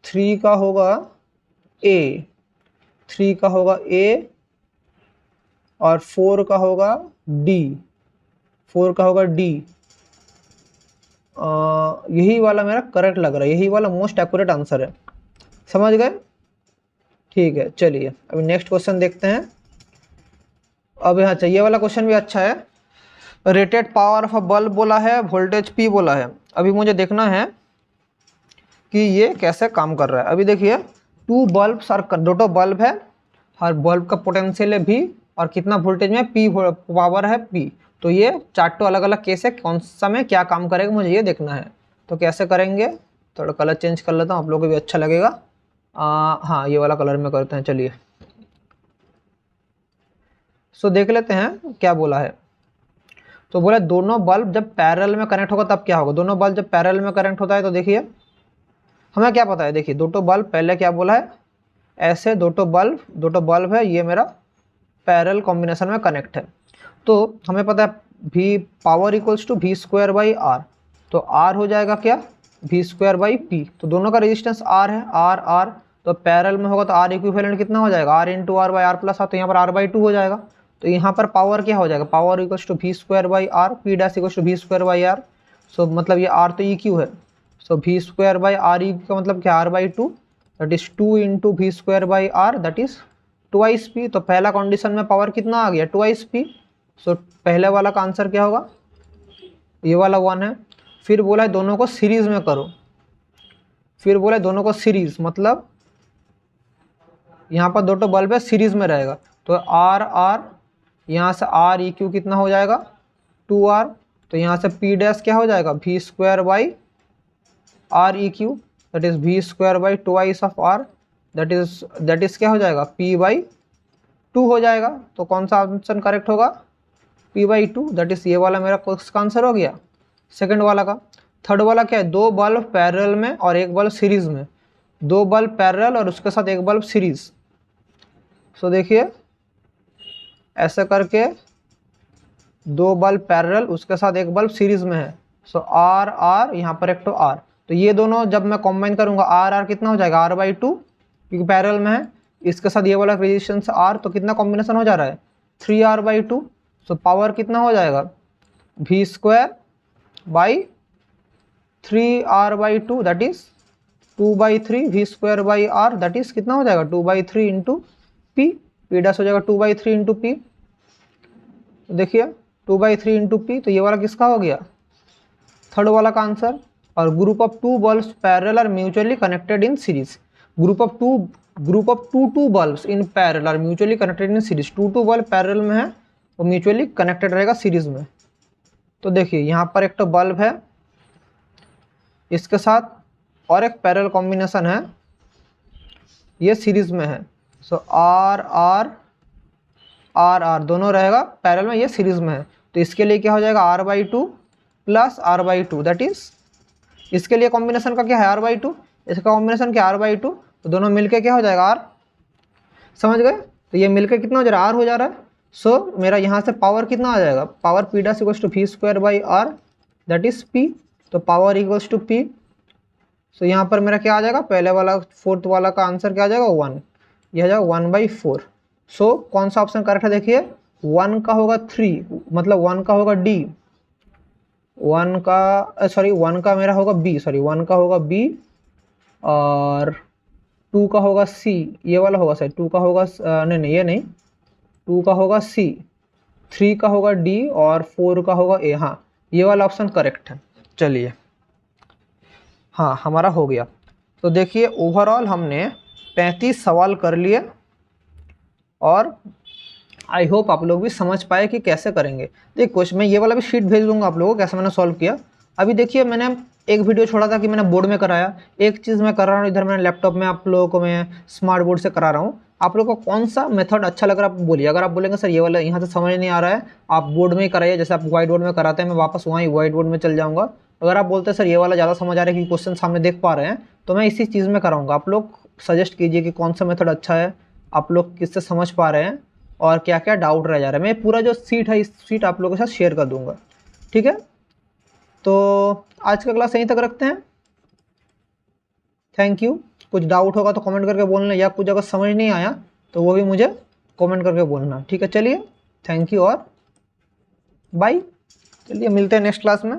S1: 3 का होगा ए, 3 का होगा ए, और 4 का होगा डी, 4 का होगा डी। यही वाला मेरा करेक्ट लग रहा है, यही वाला मोस्ट एक्यूरेट आंसर है, समझ गए। ठीक है, चलिए अभी नेक्स्ट क्वेश्चन देखते हैं। अब यहाँ चाहिए वाला क्वेश्चन भी अच्छा है, rated power of a bulb बोला है, वोल्टेज पी बोला है। अभी मुझे देखना है कि ये कैसे काम कर रहा है। अभी देखिए 2 बल्ब्स और 2 बल्ब है, हर बल्ब का पोटेंशियल है V, और कितना वोल्टेज में P पावर है P। तो ये 4 अलग अलग केस है, कौन सा में क्या काम करेगा मुझे ये देखना है। तो कैसे करेंगे, थोड़ा कलर चेंज कर लेता हूँ, आप लोगों को भी अच्छा लगेगा। हाँ ये वाला कलर में करते हैं, चलिए। सो देख लेते हैं क्या बोला है। तो बोला दोनों बल्ब जब पैरेलल में कनेक्ट होगा तब क्या होगा, दोनों बल्ब जब पैरेलल में कनेक्ट होता है तो देखिए हमें क्या पता है, देखिए 2 बल्ब, पहले क्या बोला है, ऐसे 2 बल्ब है, ये मेरा पैरेलल कॉम्बिनेशन में कनेक्ट है। तो हमें पता है V power equals to V² by R। तो आर हो जाएगा क्या, वी स्क्वायर बाई पी। तो दोनों का रेजिस्टेंस आर है, आर आर, तो पैरेलल में होगा तो आर इक्विवेलेंट कितना हो जाएगा, R into R by R plus R, तो यहाँ पर आर बाई 2 हो जाएगा। तो यहाँ पर पावर क्या हो जाएगा, power equals to V square by R, P dash equals to V square by R. So मतलब ये आर तो ई क्यू है, so V square by R E का मतलब क्या, R by 2, that is 2 into V square by R, that is twice P. तो पहला condition में पावर कितना आ गया, ट्वाइस पी। सो पहले वाला का आंसर क्या होगा, ये वाला 1 है। फिर बोला है दोनों को सीरीज में करो, फिर बोला है दोनों को सीरीज, मतलब यहाँ पर दो बल्ब है सीरीज में रहेगा। तो आर आर, यहाँ से आर ई क्यू कितना हो जाएगा, 2r। तो यहाँ से पी डैश क्या हो जाएगा, V square by R E Q, that is V square by twice of R, that is क्या हो जाएगा, पी बाई 2 हो जाएगा। तो कौन सा ऑप्शन करेक्ट होगा, पी बाई 2, दैट इज ये वाला मेरा क्वेश्चन का आंसर हो गया सेकंड वाला का। थर्ड वाला क्या है, दो बल्ब पैरेलल में और एक बल्ब सीरीज में, दो बल्ब पैरेलल और उसके साथ एक बल्ब सीरीज। सो देखिए ऐसे करके दो बल्ब पैरेलल उसके साथ एक बल्ब सीरीज में है। सो आर आर, यहाँ पर एक तो आर, तो ये दोनों जब मैं कॉम्बाइन करूंगा आर आर कितना हो जाएगा, आर बाई 2, क्योंकि पैरेलल में है, इसके साथ ये वाला रेजिस्टेंस आर, तो कितना कॉम्बिनेशन हो जा रहा है, 3r बाई 2। सो पावर कितना हो जाएगा, V square by 3r by 2, that is 2/3 V square by R, that is कितना हो जाएगा 2/3 इंटू पी, पी डैश हो जाएगा 2/3 इंटू पी। तो देखिए 2/3 इंटू पी, तो ये वाला किसका हो गया, थर्ड वाला का आंसर। और group of two bulbs parallel are mutually connected in series, group of two bulbs in parallel are mutually connected in series, two bulb parallel में है वो म्यूचुअली कनेक्टेड रहेगा सीरीज में। तो देखिए यहाँ पर एक तो बल्ब है, इसके साथ और एक पैरेलल कॉम्बिनेशन है, ये सीरीज में है। So are are are are दोनों रहेगा पैरेलल में, ये सीरीज में है। तो इसके लिए क्या हो जाएगा, R by 2 plus R by 2, that is इसके लिए कॉम्बिनेशन का क्या है, आर बाई 2, इसका कॉम्बिनेशन क्या, आर बाई 2, तो दोनों मिलके क्या हो जाएगा, आर। समझ गए, तो ये मिलके कितना हो जा रहा है, आर हो जा रहा है। सो मेरा यहाँ से पावर कितना आ जाएगा, power P dash equals to V square by R, that is P. तो power equals to P. So यहाँ पर मेरा क्या आ जाएगा, पहले वाला फोर्थ वाला का आंसर क्या आ जाएगा, 1, यह आ जाएगा 1/4। सो कौन सा ऑप्शन करेक्ट है, देखिए 1 का होगा 3, मतलब 1 का होगा डी, 1 का मेरा होगा बी, 1 का होगा बी, और 2 का होगा सी, ये वाला होगा सर, 2 का होगा नहीं ये नहीं, 2 का होगा सी, 3 का होगा डी, और 4 का होगा ए। हाँ ये वाला ऑप्शन करेक्ट है। चलिए हाँ हमारा हो गया। तो देखिए ओवरऑल हमने 35 सवाल कर लिए, और आई होप आप लोग भी समझ पाए कि कैसे करेंगे। देखिए क्वेश्चन मैं ये वाला भी शीट भेज दूंगा आप लोगों को, कैसे मैंने सॉल्व किया। अभी देखिए मैंने एक वीडियो छोड़ा था कि मैंने बोर्ड में कराया, एक चीज़ मैं कर रहा हूँ इधर मैंने लैपटॉप में आप लोगों को मैं स्मार्ट बोर्ड से करा रहा हूँ। आप लोगों को कौन सा मेथड अच्छा लग रहा है आप बोलिए। अगर आप बोलेंगे सर ये वाला यहाँ से समझ नहीं आ रहा है, आप बोर्ड में ही कराइए, जैसे आप व्हाइट बोर्ड में कराते हैं, मैं वापस वहाँ व्हाइट बोर्ड में चल जाऊँगा। अगर आप बोलते हैं सर ये वाला ज़्यादा समझ आ रहा है कि क्वेश्चन सामने देख पा रहे हैं, तो मैं इसी चीज़ में कराऊँगा। आप लोग सजेस्ट कीजिए कि कौन सा मेथड अच्छा है, आप लोग किससे समझ पा रहे हैं और क्या क्या डाउट रह जा रहा है। मैं पूरा जो सीट है इस सीट आप लोगों के साथ शेयर कर दूंगा, ठीक है। तो आज का क्लास यहीं तक रखते हैं, थैंक यू। कुछ डाउट होगा तो कमेंट करके बोलना, या कुछ अगर समझ नहीं आया तो वो भी मुझे कमेंट करके बोलना, ठीक है। चलिए थैंक यू और बाय, चलिए मिलते हैं नेक्स्ट क्लास में।